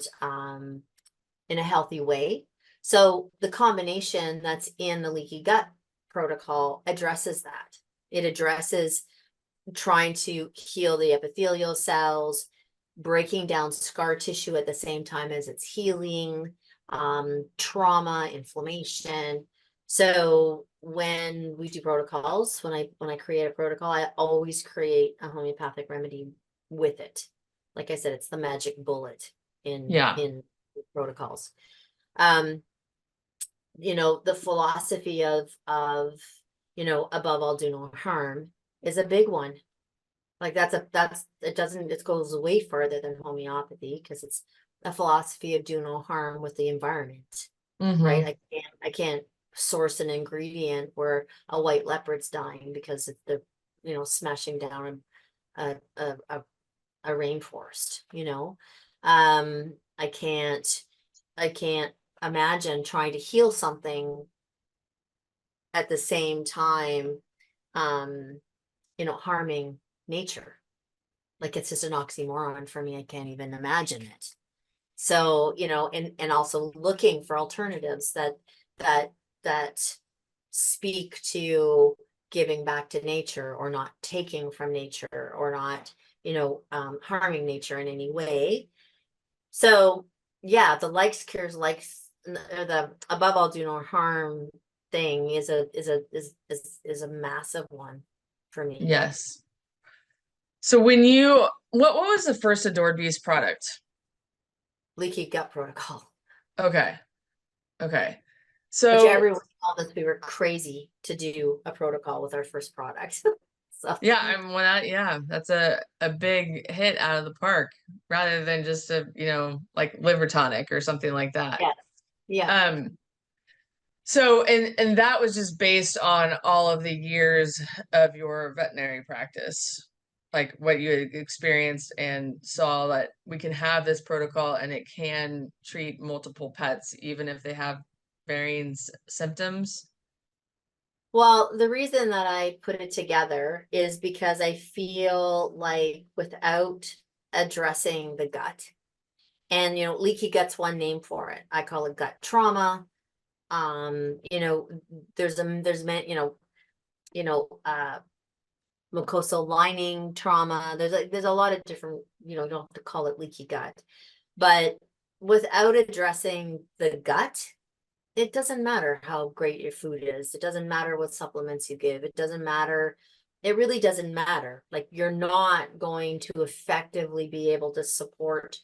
a healthy way. So the combination that's in the leaky gut protocol addresses that. It addresses trying to heal the epithelial cells, breaking down scar tissue at the same time as it's healing, trauma, inflammation. So when we do protocols, when I create a protocol, I always create a homeopathic remedy with it. Like I said, it's the magic bullet in protocols. The philosophy of above all do no harm is a big one. Like it goes way further than homeopathy, because it's a philosophy of do no harm with the environment, right? I can't source an ingredient where a white leopard's dying because they're smashing down a rainforest. I can't imagine trying to heal something at the same time harming nature. Like, it's just an oxymoron for me. I can't even imagine it. So and also looking for alternatives that speak to giving back to nature, or not taking from nature, or not, harming nature in any way. So yeah, the likes, cures, likes, or the above all do no harm thing is a massive one for me. Yes. So when you, what was the first Adored Beast product? Leaky gut protocol, Okay. Okay. which So everyone told us we were crazy to do a protocol with our first product. So yeah, I'm well, yeah, that's a big hit out of the park rather than just a, like liver tonic or something like that. yeah, yeah. Um, so and that was just based on all of the years of your veterinary practice, like what you had experienced and saw that we can have this protocol and it can treat multiple pets even if they have varying symptoms. Well, the reason that I put it together is because I feel like without addressing the gut, and leaky gut's one name for it. I call it gut trauma. There's mucosal lining trauma. There's a lot of different, you don't have to call it leaky gut. But without addressing the gut, it doesn't matter how great your food is. It doesn't matter what supplements you give. It doesn't matter. It really doesn't matter. Like, you're not going to effectively be able to support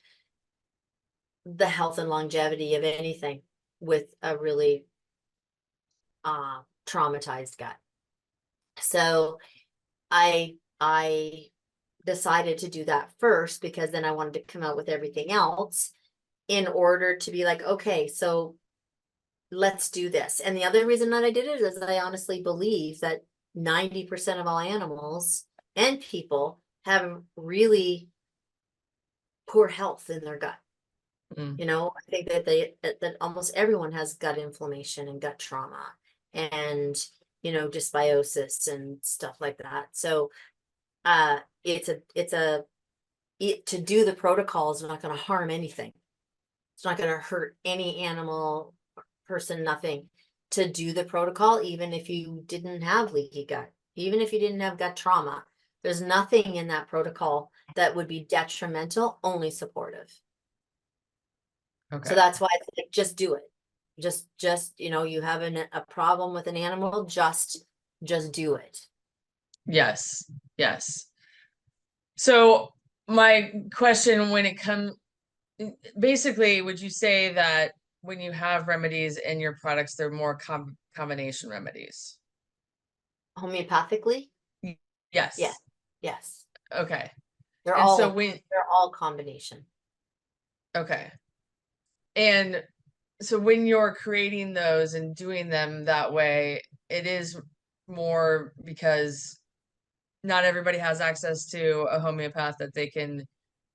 the health and longevity of anything with a really traumatized gut. So I decided to do that first, because then I wanted to come out with everything else in order to be like, okay, so let's do this. And the other reason that I did it is I honestly believe that 90% of all animals and people have really poor health in their gut. Mm. I think that that almost everyone has gut inflammation and gut trauma, and dysbiosis and stuff like that. So to do the protocol is not going to harm anything. It's not going to hurt any animal, person, nothing, to do the protocol, even if you didn't have leaky gut, even if you didn't have gut trauma. There's nothing in that protocol that would be detrimental, only supportive. Okay. So that's why it's like, just do it. Just you have a problem with an animal, just do it. Yes. Yes. So my question when it comes, basically, would you say that when you have remedies in your products, they're more combination remedies? Homeopathically, Y- yeah, Yes. yes, Okay. they're And so all when, they're all combination. okay. And so when you're creating those and doing them that way, it is more because not everybody has access to a homeopath that they can,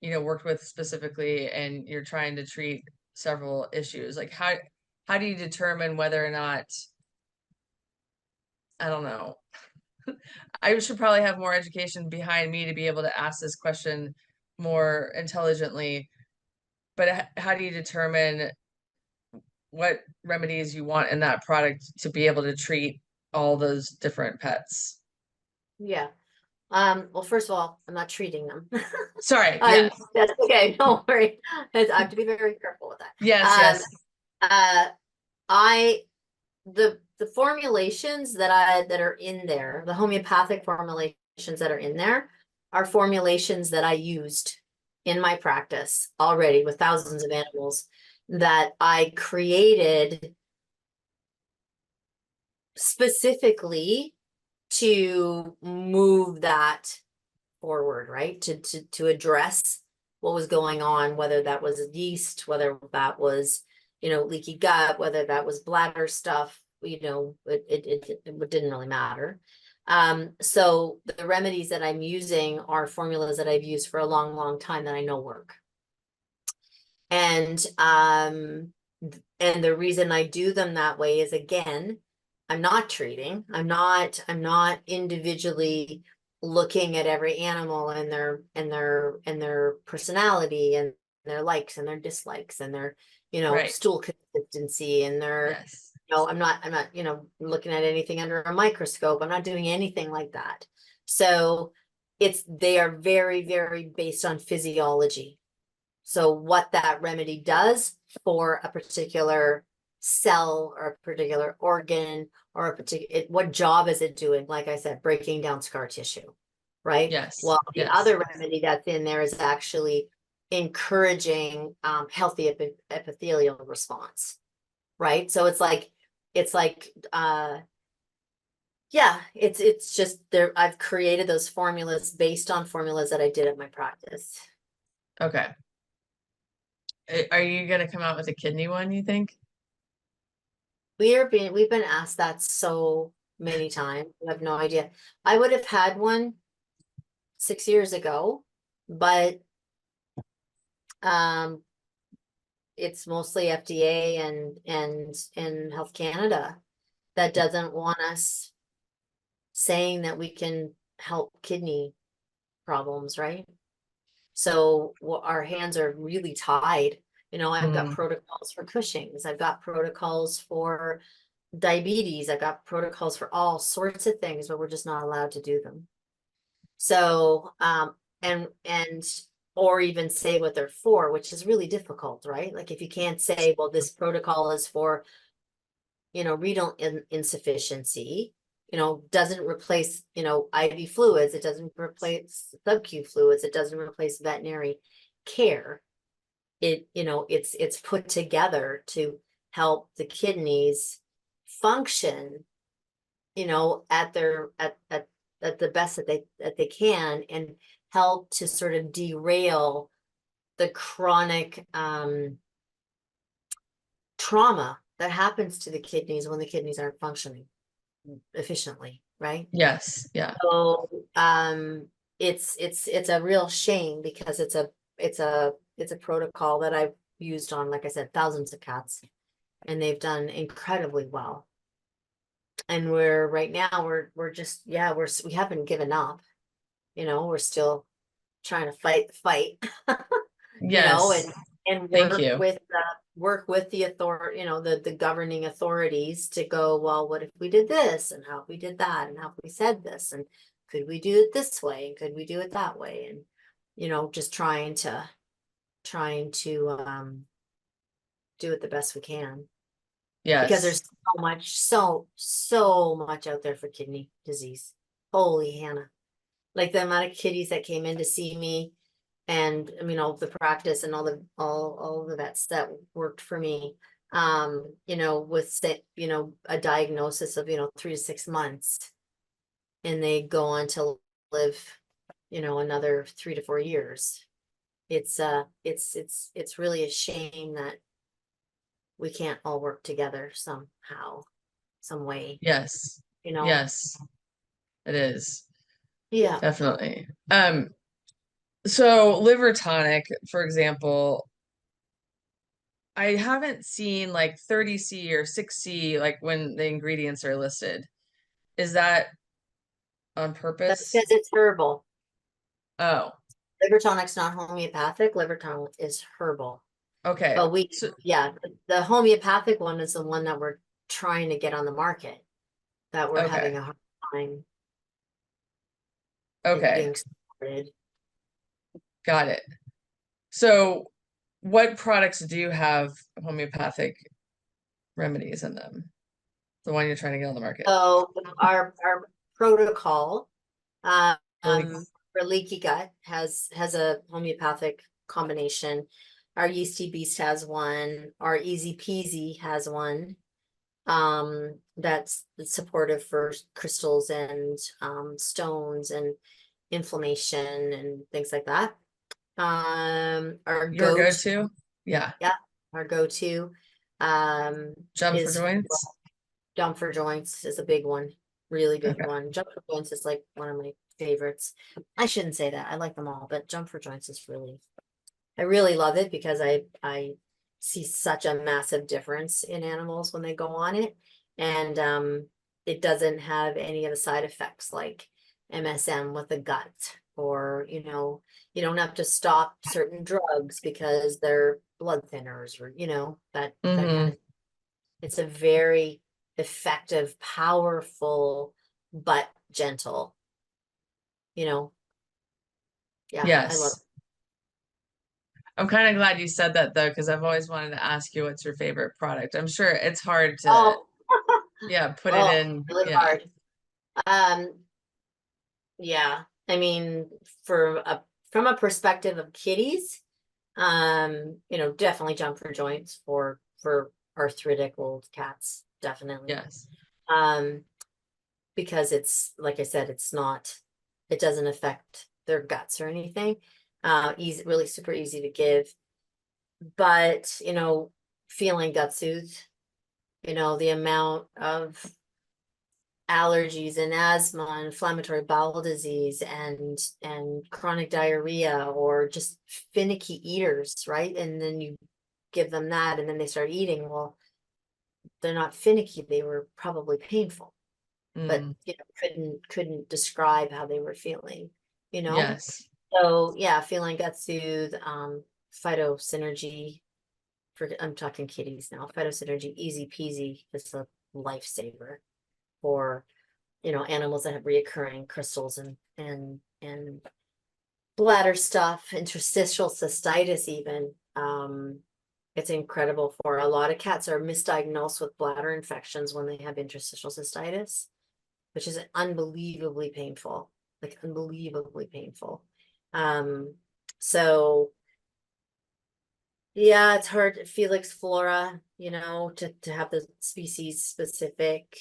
work with specifically, and you're trying to treat several issues. Like how do you determine whether or not, I don't know. I should probably have more education behind me to be able to ask this question more intelligently. But how do you determine what remedies you want in that product to be able to treat all those different pets? Yeah. Well, first of all, I'm not treating them. Sorry. Yes. That's okay. Don't worry. I have to be very careful with that. Yes. Yes. Uh, I the formulations that are in there, the homeopathic formulations that are in there, are formulations that I used in my practice already with thousands of animals, that I created specifically to move that forward, right? To address what was going on, whether that was yeast, whether that was, leaky gut, whether that was bladder stuff, it didn't really matter. So the remedies that I'm using are formulas that I've used for a long, long time that I know work. And the reason I do them that way is, again, I'm not treating. I'm not individually looking at every animal and their personality and their likes and their dislikes and their, Right. stool consistency and their, Yes. know, I'm not, looking at anything under a microscope. I'm not doing anything like that. So they are very, very based on physiology. So what that remedy does for a particular cell or a particular organ or a particular, what job is it doing? Like I said, breaking down scar tissue, right? Yes. Well, the Yes. other remedy that's in there is actually encouraging healthy epithelial response, right? So it's like yeah, it's just there. I've created those formulas based on formulas that I did at my practice. Okay. Are you gonna come out with a kidney one, you think? We've been asked that so many times. I have no idea. I would have had one 6 years ago, but um it's mostly FDA and Health Canada that doesn't want us saying that we can help kidney problems, right? So our hands are really tied. I've got Mm, protocols for Cushing's. I've got protocols for diabetes. I've got protocols for all sorts of things, but we're just not allowed to do them. So, and or even say what they're for, which is really difficult, right? Like if you can't say, well, this protocol is for, renal insufficiency, doesn't replace, IV fluids, it doesn't replace sub-Q fluids, it doesn't replace veterinary care. It's put together to help the kidneys function, at the best that they can, and help to sort of derail the chronic trauma that happens to the kidneys when the kidneys aren't functioning efficiently, right? yes. Yeah. So it's a real shame because it's a protocol that I've used on, like I said, thousands of cats, and they've done incredibly well. And right now we're just, yeah, we haven't given up, we're still trying to fight the fight, Yes. and Thank you. work with the authority, the governing authorities to go, well, what if we did this, and how if we did that, and how if we said this, and could we do it this way, and could we do it that way, and just trying to do it the best we can, because Yes. there's so much out there for kidney disease. Holy Hannah. Like the amount of kitties that came in to see me, and I mean all the practice and all the vets that worked for me, with a diagnosis of 3 to 6 months, and they go on to live another 3 to 4 years. It's really a shame that we can't all work together somehow, some way, Yes. you know. Yes. It is. Yeah. Definitely. So liver tonic, for example, I haven't seen like 30C or 6C like when the ingredients are listed. Is that on That's purpose? because it's herbal. Oh, Liver tonic's not homeopathic. Liver tonic is herbal. okay. But So yeah, the homeopathic one is the one that we're trying to get on the market, that we're okay. having a hard time it Okay. being started. Got it. So what products do you have homeopathic remedies in them? The one you're trying to get on the market. So our protocol Really? for leaky gut has a homeopathic combination. Our Yeasty Beast has one. Our Easy Peasy has one. That's supportive for crystals and stones and inflammation and things like that. Our Your goat, go-to? Yeah. yeah, our go-to Jump for is joints? Jump for Joints is a big one, really big Okay. one. Jump for Joints is like one of my favorites. I shouldn't say that. I like them all, but Jump for Joints is I really love it because I see such a massive difference in animals when they go on it. And it doesn't have any of the side effects like MSM with the gut, or you don't have to stop certain drugs because they're blood thinners, or that kind Mm-hmm. of. It's a very effective, powerful, but gentle, you know. Yeah, I love Yes. I'm kind of glad you said that though, because I've always wanted to ask you what's your favorite product. I'm sure it's hard to, Oh, yeah, put it oh, in. really Yeah. hard. Um, yeah, I mean, from a perspective of kitties, definitely jump for joints for arthritic old cats, definitely. Yes. Um, because it's like I said, it doesn't affect their guts or anything. Easy, really super easy to give. But, feeling gut soothed, the amount of allergies and asthma and inflammatory bowel disease and chronic diarrhea or just finicky eaters, right? And then you give them that and then they start eating. Well, they're not finicky, they were probably painful, but Mm, couldn't describe how they were feeling, you know? yes. So yeah, feeling gut soothe, phytosynergy I'm talking kitties now. Phytosynergy, easy peasy, is a lifesaver for animals that have reoccurring crystals and bladder stuff, interstitial cystitis even. It's incredible for a lot of cats are misdiagnosed with bladder infections when they have interstitial cystitis, which is unbelievably painful, like unbelievably painful. So yeah, it's hard. Felix Flora, to have the species specific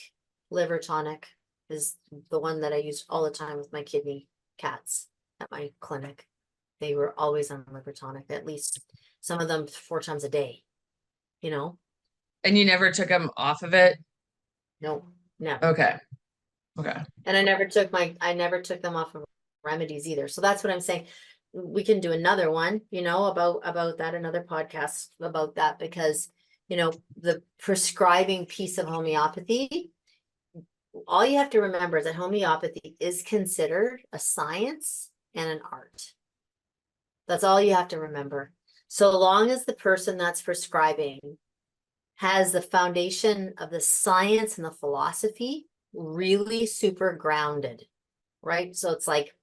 liver tonic is the one that I use all the time with my kidney cats at my clinic. They were always on liver tonic, at least some of them 4 times a day, you know? And you never took them off of it? No, never. Okay. Okay. And I never took them off of remedies either. So that's what I'm saying. We can do another one, about that, another podcast about that, because, the prescribing piece of homeopathy, all you have to remember is that homeopathy is considered a science and an art. That's all you have to remember. So long as the person that's prescribing has the foundation of the science and the philosophy really super grounded, right? So it's like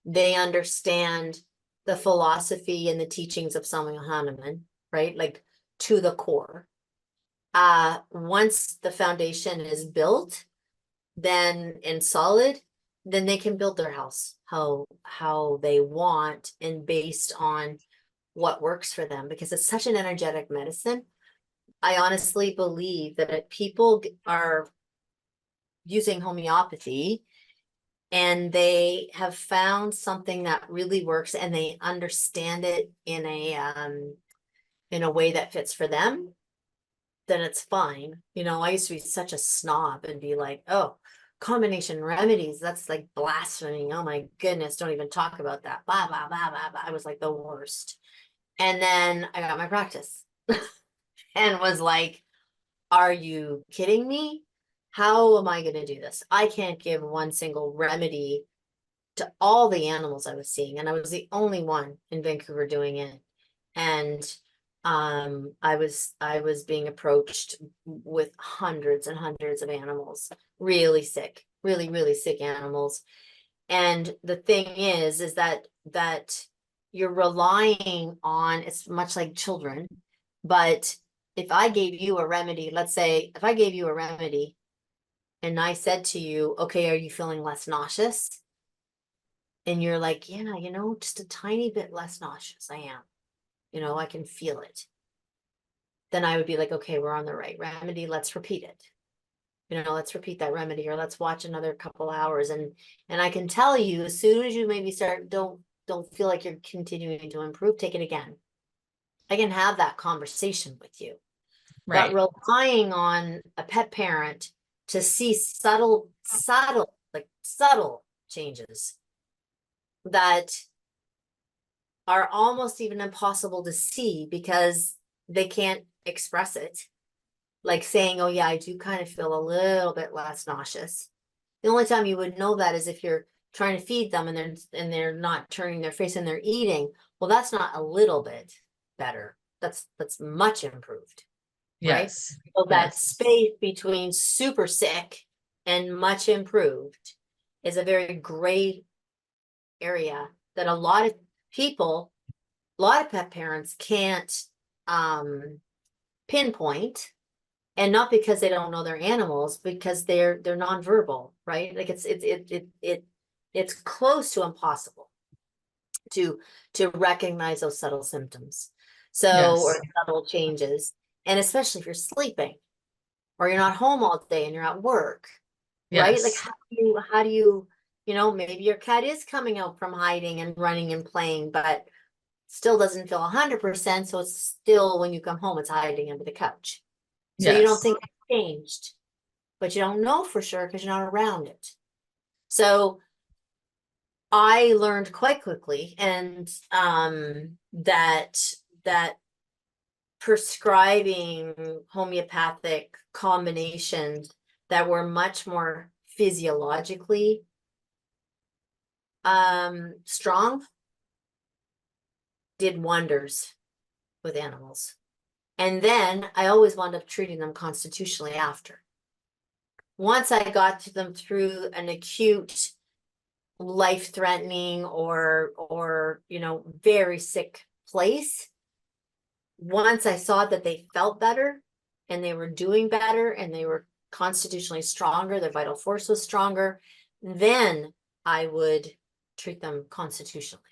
they understand the philosophy and the teachings of Swami Hanuman, right? Like to the core. Once the foundation is built, then and solid, then they can build their house how they want and based on what works for them, because it's such an energetic medicine. I honestly believe that if people are using homeopathy and they have found something that really works and they understand it in a way that fits for them, then it's fine. I used to be such a snob and be like, oh, combination remedies, that's like blasphemy. Oh my goodness, don't even talk about that. Blah, blah, blah, blah, blah. I was like the worst. And then I got my practice and was like, are you kidding me? How am I going to do this? I can't give one single remedy to all the animals I was seeing. And I was the only one in Vancouver doing it. And I was being approached with hundreds and hundreds of animals, really sick, really, really sick animals. And the thing is that you're relying on, it's much like children, but if I gave you a remedy, let's say if I gave you a remedy and I said to you, okay, are you feeling less nauseous? And you're like, yeah, just a tiny bit less nauseous. I am, I can feel it. Then I would be like, okay, we're on the right remedy. Let's repeat it. Let's repeat that remedy, or let's watch another couple hours. And I can tell you, as soon as you maybe don't feel like you're continuing to improve, take it again. I can have that conversation with you. But Right. relying on a pet parent to see subtle changes that are almost even impossible to see because they can't express it. Like saying, oh yeah, I do kind of feel a little bit less nauseous. The only time you would know that is if you're trying to feed them and they're not turning their face and they're eating. Well, that's not a little bit better. That's much improved. right? Yes. So that Yes. space between super sick and much improved is a very gray area that a lot of people, a lot of pet parents can't pinpoint, and not because they don't know their animals, because they're nonverbal, right? Like it's close to impossible to recognize those subtle symptoms. So, or Yes. subtle changes, and especially if you're sleeping or you're not home all day and you're at work, right? Like Yes. how do you, maybe your cat is coming out from hiding and running and playing, but still doesn't feel 100%. So it's still, when you come home, it's hiding under the couch. So you don't Yes. think it's changed, but you don't know for sure because you're not around it. So I learned quite quickly, and that prescribing homeopathic combinations that were much more physiologically strong did wonders with animals. And then I always wound up treating them constitutionally after. Once I got to them through an acute, life-threatening or very sick place, once I saw that they felt better and they were doing better and they were constitutionally stronger, their vital force was stronger, then I would treat them constitutionally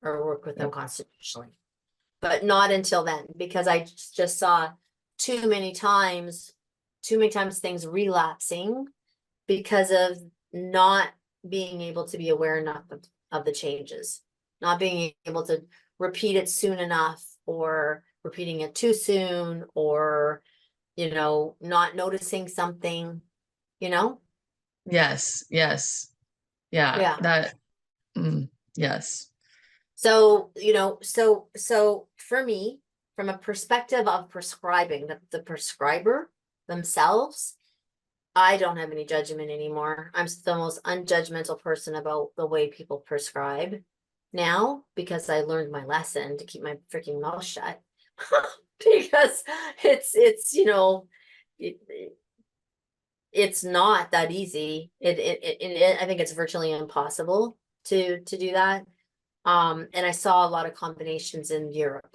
or work with them Yep. constitutionally. But not until then, because I just saw too many times things relapsing because of not being able to be aware enough of the changes, not being able to repeat it soon enough, or repeating it too soon, or not noticing something, you know Yes. Yes. Yeah. yeah. That. Yes. So so for me, from a perspective of prescribing, the prescriber themselves, I don't have any judgment anymore. I'm the most unjudgmental person about the way people prescribe now, because I learned my lesson to keep my freaking mouth shut. Because it, it's not that easy. I think it's virtually impossible to do that. And I saw a lot of combinations in Europe.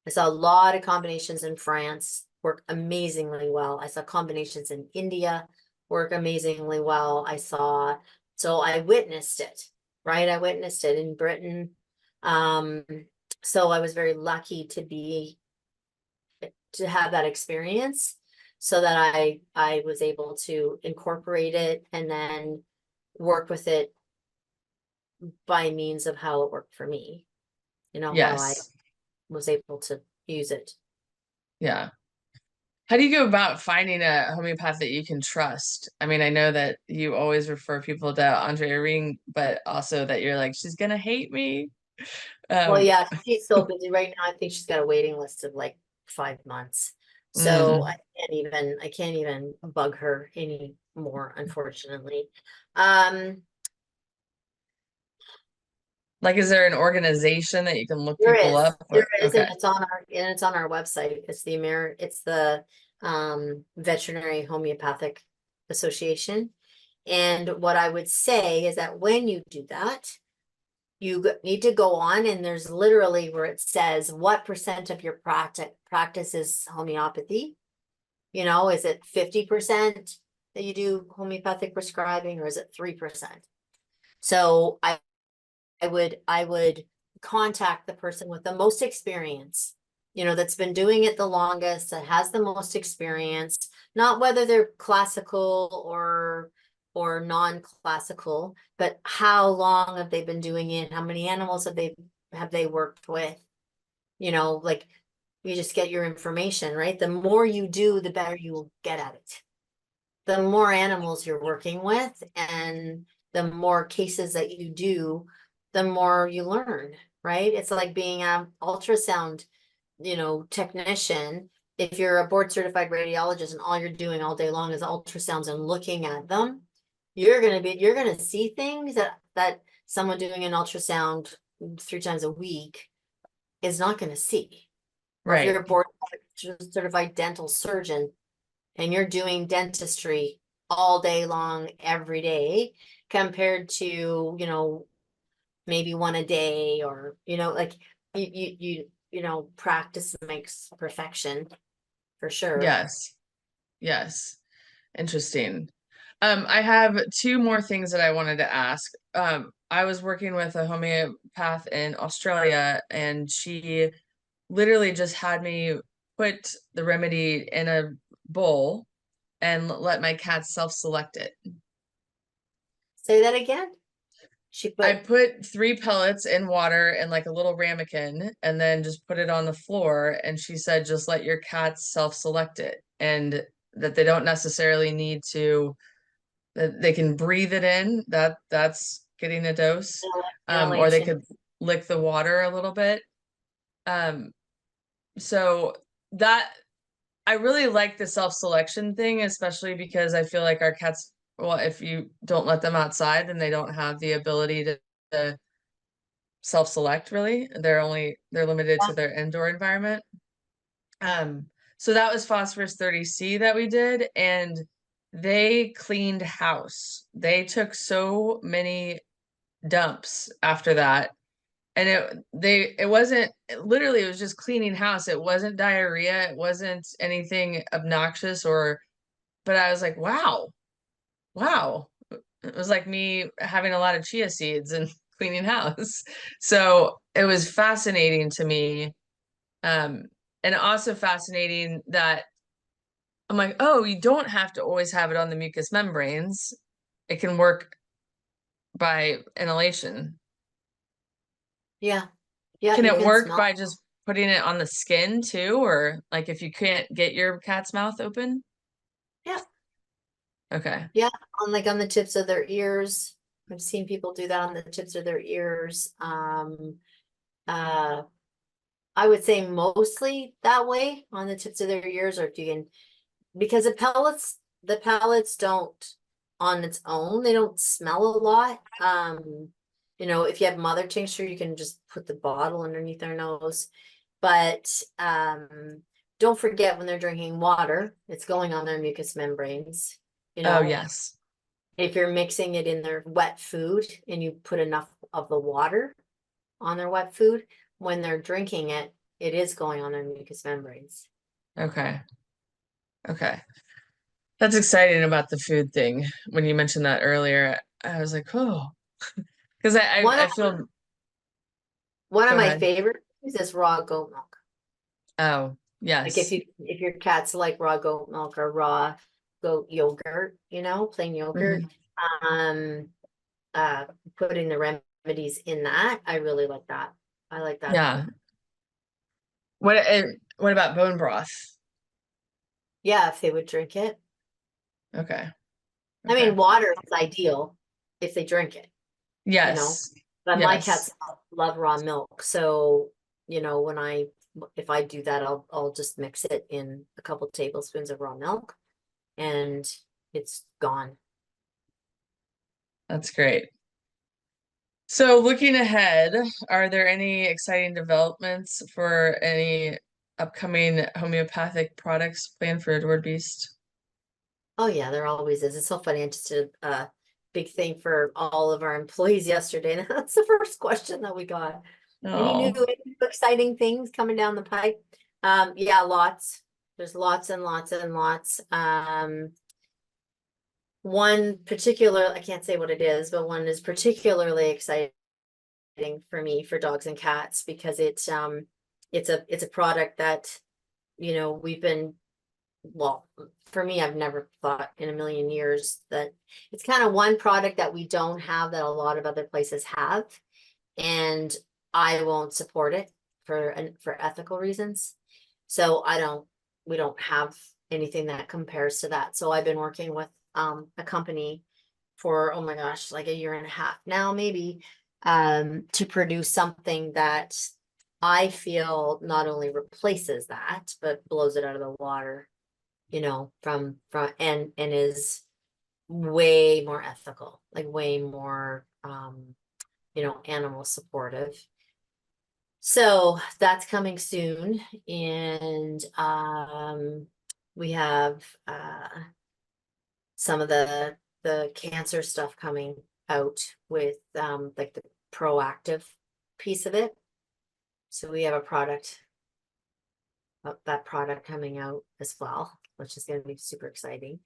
I saw a lot of combinations in France work amazingly well. I saw combinations in India work amazingly well. So I witnessed it, right? I witnessed it in Britain. So I was very lucky to have that experience, so that I was able to incorporate it and then work with it by means of how it worked for me, how I Yes. was able to use it. Yeah. How do you go about finding a homeopath that you can trust? I mean, I know that you always refer people to Andrea Ring, but also that you're like, she's gonna hate me. Well, Um, yeah, she's so busy right now. I think she's got a waiting list of like 5 months. So mm, I can't even bug her anymore, unfortunately. Um, like, is there an organization that you can look there people is, up? Or and okay, it's on our website. It's the Veterinary Homeopathic Association. And what I would say is that when you do that, you need to go on, and there's literally where it says what percent of your practice is homeopathy. Is it 50% that you do homeopathic prescribing, or is it 3%? So I would contact the person with the most experience, that's been doing it the longest, that has the most experience, not whether they're classical or non-classical, but how long have they been doing it? How many animals have they worked with? Like, you just get your information, right? The more you do, the better you will get at it. The more animals you're working with and the more cases that you do, the more you learn, right? It's like being an ultrasound, technician. If you're a board certified radiologist and all you're doing all day long is ultrasounds and looking at them, you're gonna see things that someone doing an ultrasound 3 times a week is not gonna see. Or if you're right. a board certified dental surgeon and you're doing dentistry all day long, every day, compared to, maybe one a day, or, like practice makes perfection for sure. Yes. Yes. Interesting. I have two more things that I wanted to ask. I was working with a homeopath in Australia, and she literally just had me put the remedy in a bowl and let my cats self-select it. Say that again. She I put, put 3 pellets in water and like a little ramekin and then just put it on the floor. And she said, just let your cats self-select it, and that they don't necessarily need to, that they can breathe it in. That's getting a dose. Or they inhalation. could lick the water a little bit. Um, so that I really like the self-selection thing, especially because I feel like our cats, well, if you don't let them outside, then they don't have the ability to self-select really. They're limited to their indoor environment. Um, so that was phosphorus 30C that we did, and they cleaned house. They took so many dumps after that. And it wasn't literally, it was just cleaning house. It wasn't diarrhea, it wasn't anything obnoxious, or but I was like, wow, wow. It was like me having a lot of chia seeds and cleaning house. So it was fascinating to me. Um, and also fascinating that I'm like, oh, you don't have to always have it on the mucous membranes. It can work by inhalation. Yeah. Yeah, Can you it can work smell. by just putting it on the skin too? Or like if you can't get your cat's mouth open? Yeah. Okay. Yeah, on the tips of their ears. I've seen people do that on the tips of their ears. Uh, I would say mostly that way on the tips of their ears, or if you can, because the pellets don't on its own, they don't smell a lot. If you have mother tincture, you can just put the bottle underneath their nose. But don't forget when they're drinking water, it's going on their mucous membranes. You Oh, know, yes. if you're mixing it in their wet food and you put enough of the water on their wet food, when they're drinking it, it is going on their mucous membranes. Okay. Okay. That's exciting about the food thing. When you mentioned that earlier, I was like, oh, because One of I feel, one of go my ahead. favorite things is raw goat milk. Oh, Like if yes. your cats like raw goat milk or raw goat yogurt, plain yogurt, Hmm. um, uh, putting the remedies in that, I really like that. I like that. Yeah. What about bone broth? Yeah, if they would drink it. Okay. I Okay. mean, water is ideal if they drink it, you know. Yes. But my Yes. cats love raw milk, so if I do that, I'll just mix it in a couple tablespoons of raw milk, and it's gone. That's great. So looking ahead, are there any exciting developments for any upcoming homeopathic products planned for Adored Beast? Oh yeah, there always is. It's so funny. I just did a big thing for all of our employees yesterday, and that's the first question that we got. Oh, Any new exciting things coming down the pipe? Yeah, lots. There's lots and lots and lots. One particular, I can't say what it is, but one is particularly exciting for me for dogs and cats because it's a product that, we've been, well, for me, I've never thought in a million years that it's kind of one product that we don't have that a lot of other places have. And I won't support it for ethical reasons. So we don't have anything that compares to that. So I've been working with a company for, oh my gosh, like a year and a half now, maybe, to produce something that I feel not only replaces that, but blows it out of the water, from and is way more ethical, like way more animal supportive. So that's coming soon, and we have some of the cancer stuff coming out with like the proactive piece of it. So we have a product, that product coming out as well, which is going to be super exciting.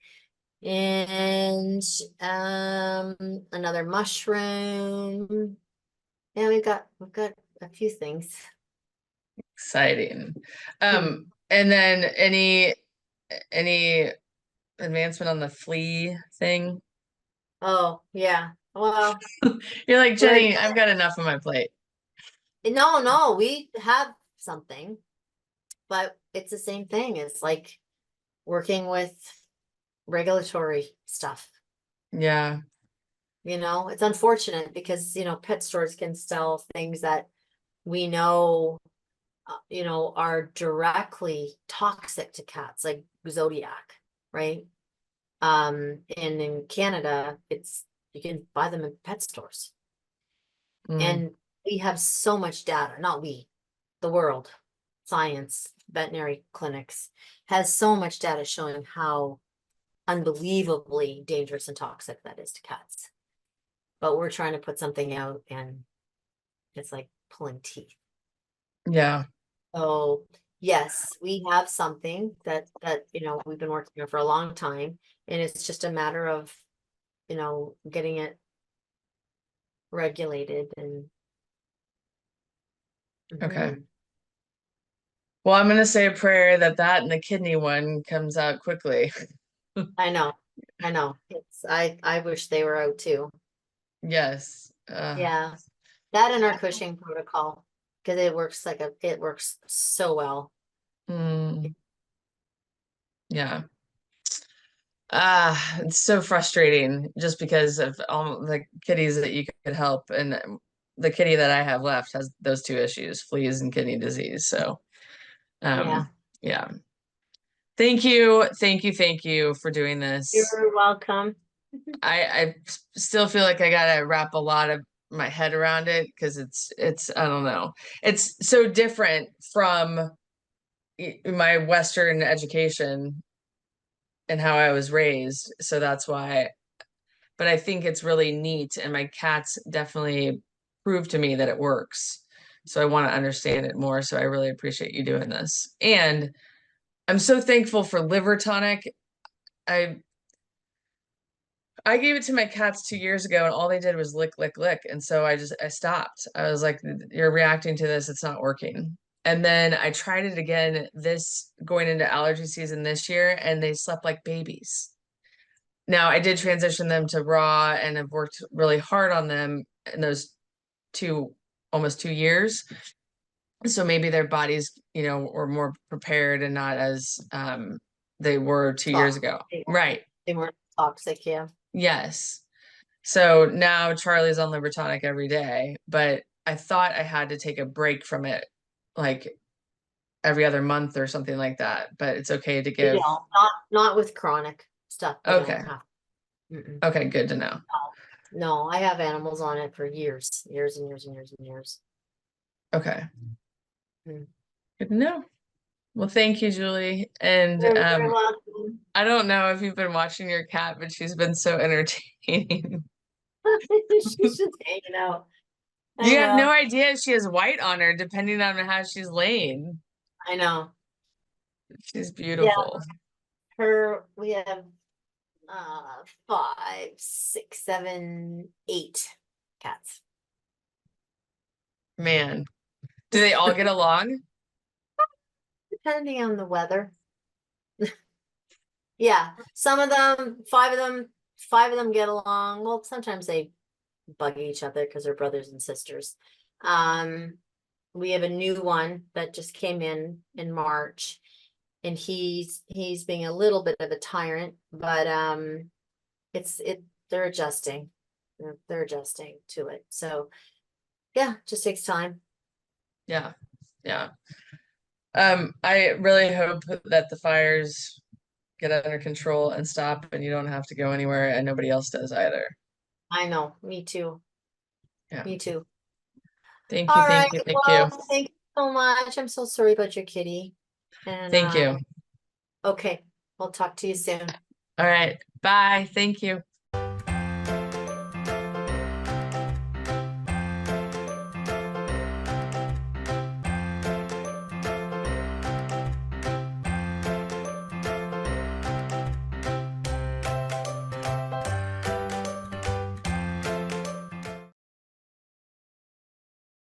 And another mushroom. Yeah, we've got a few things. Exciting. Hmm. And then any advancement on the flea thing? Oh, yeah. Well, You're like, we're Jenny, I've got enough on my plate. no, we have something, but it's the same thing. It's like working with regulatory stuff. Yeah. It's unfortunate because, pet stores can sell things that we know, are directly toxic to cats, like Zodiac, right? And in Canada, you can buy them in pet stores. Mm, And we have so much data, not we, the world, science, veterinary clinics has so much data showing how unbelievably dangerous and toxic that is to cats. But we're trying to put something out and it's like pulling teeth. yeah. So yes, we have something that we've been working on for a long time, and it's just a matter of getting it regulated and Okay. mhm. Well, I'm gonna say a prayer that and the kidney one comes out quickly. I know, I know. I wish they were out too. Yes. Yeah, that and our Cushing protocol because it works so well. mm, yeah. It's so frustrating just because of all the kitties that you could help, and the kitty that I have left has those two issues, fleas and kidney disease. So, Yeah, yeah. Thank you, thank you, thank you for doing this. you're welcome. I still feel like I gotta wrap a lot of my head around it because it's I don't know. It's so different from my Western education and how I was raised. So that's why, but I think it's really neat, and my cats definitely prove to me that it works. So I want to understand it more. So I really appreciate you doing this. And I'm so thankful for liver tonic. I I gave it to my cats 2 years ago, and all they did was lick, lick, lick. And so I stopped. I was like, "You're reacting to this. It's not working." And then I tried it again this going into allergy season this year, and they slept like babies. Now I did transition them to raw, and have worked really hard on them in those two almost 2 years. So maybe their bodies, were more prepared and not as they were 2 years Toxic. ago. Right. They weren't toxic, yeah. Yes. So now Charlie's on liver tonic every day, but I thought I had to take a break from it like every other month or something like that. But it's okay to You give. don't, not with chronic stuff. You don't Okay. have. Mm-mm. Okay, good to know. No, I have animals on it for years, years and years and years and years. Okay. Mm. Good to know. Well, thank you, Julie. And You're very welcome. I don't know if you've been watching your cat, but she's been so entertaining. She's just hanging out. I You have no know. idea she has white on her, depending on how she's laying. I know. She's Yeah, beautiful. we have 5, 6, 7, 8 cats. Man, do they all get along? Depending on the weather. Yeah, some of them, 5 of them get along. Well, sometimes they bug each other because they're brothers and sisters. Um, we have a new one that just came in March, and he's being a little bit of a tyrant, but they're adjusting. They're adjusting to it. So yeah, just takes time. Yeah. Yeah. I really hope that the fires get under control and stop, and you don't have to go anywhere, and nobody else does either. I know, me too. Yeah. Me too. Thank you, All thank right, you, thank well, you. thank you so much. I'm so sorry about your kitty. And Thank you. okay, we'll talk to you soon. All right. Bye. Thank you.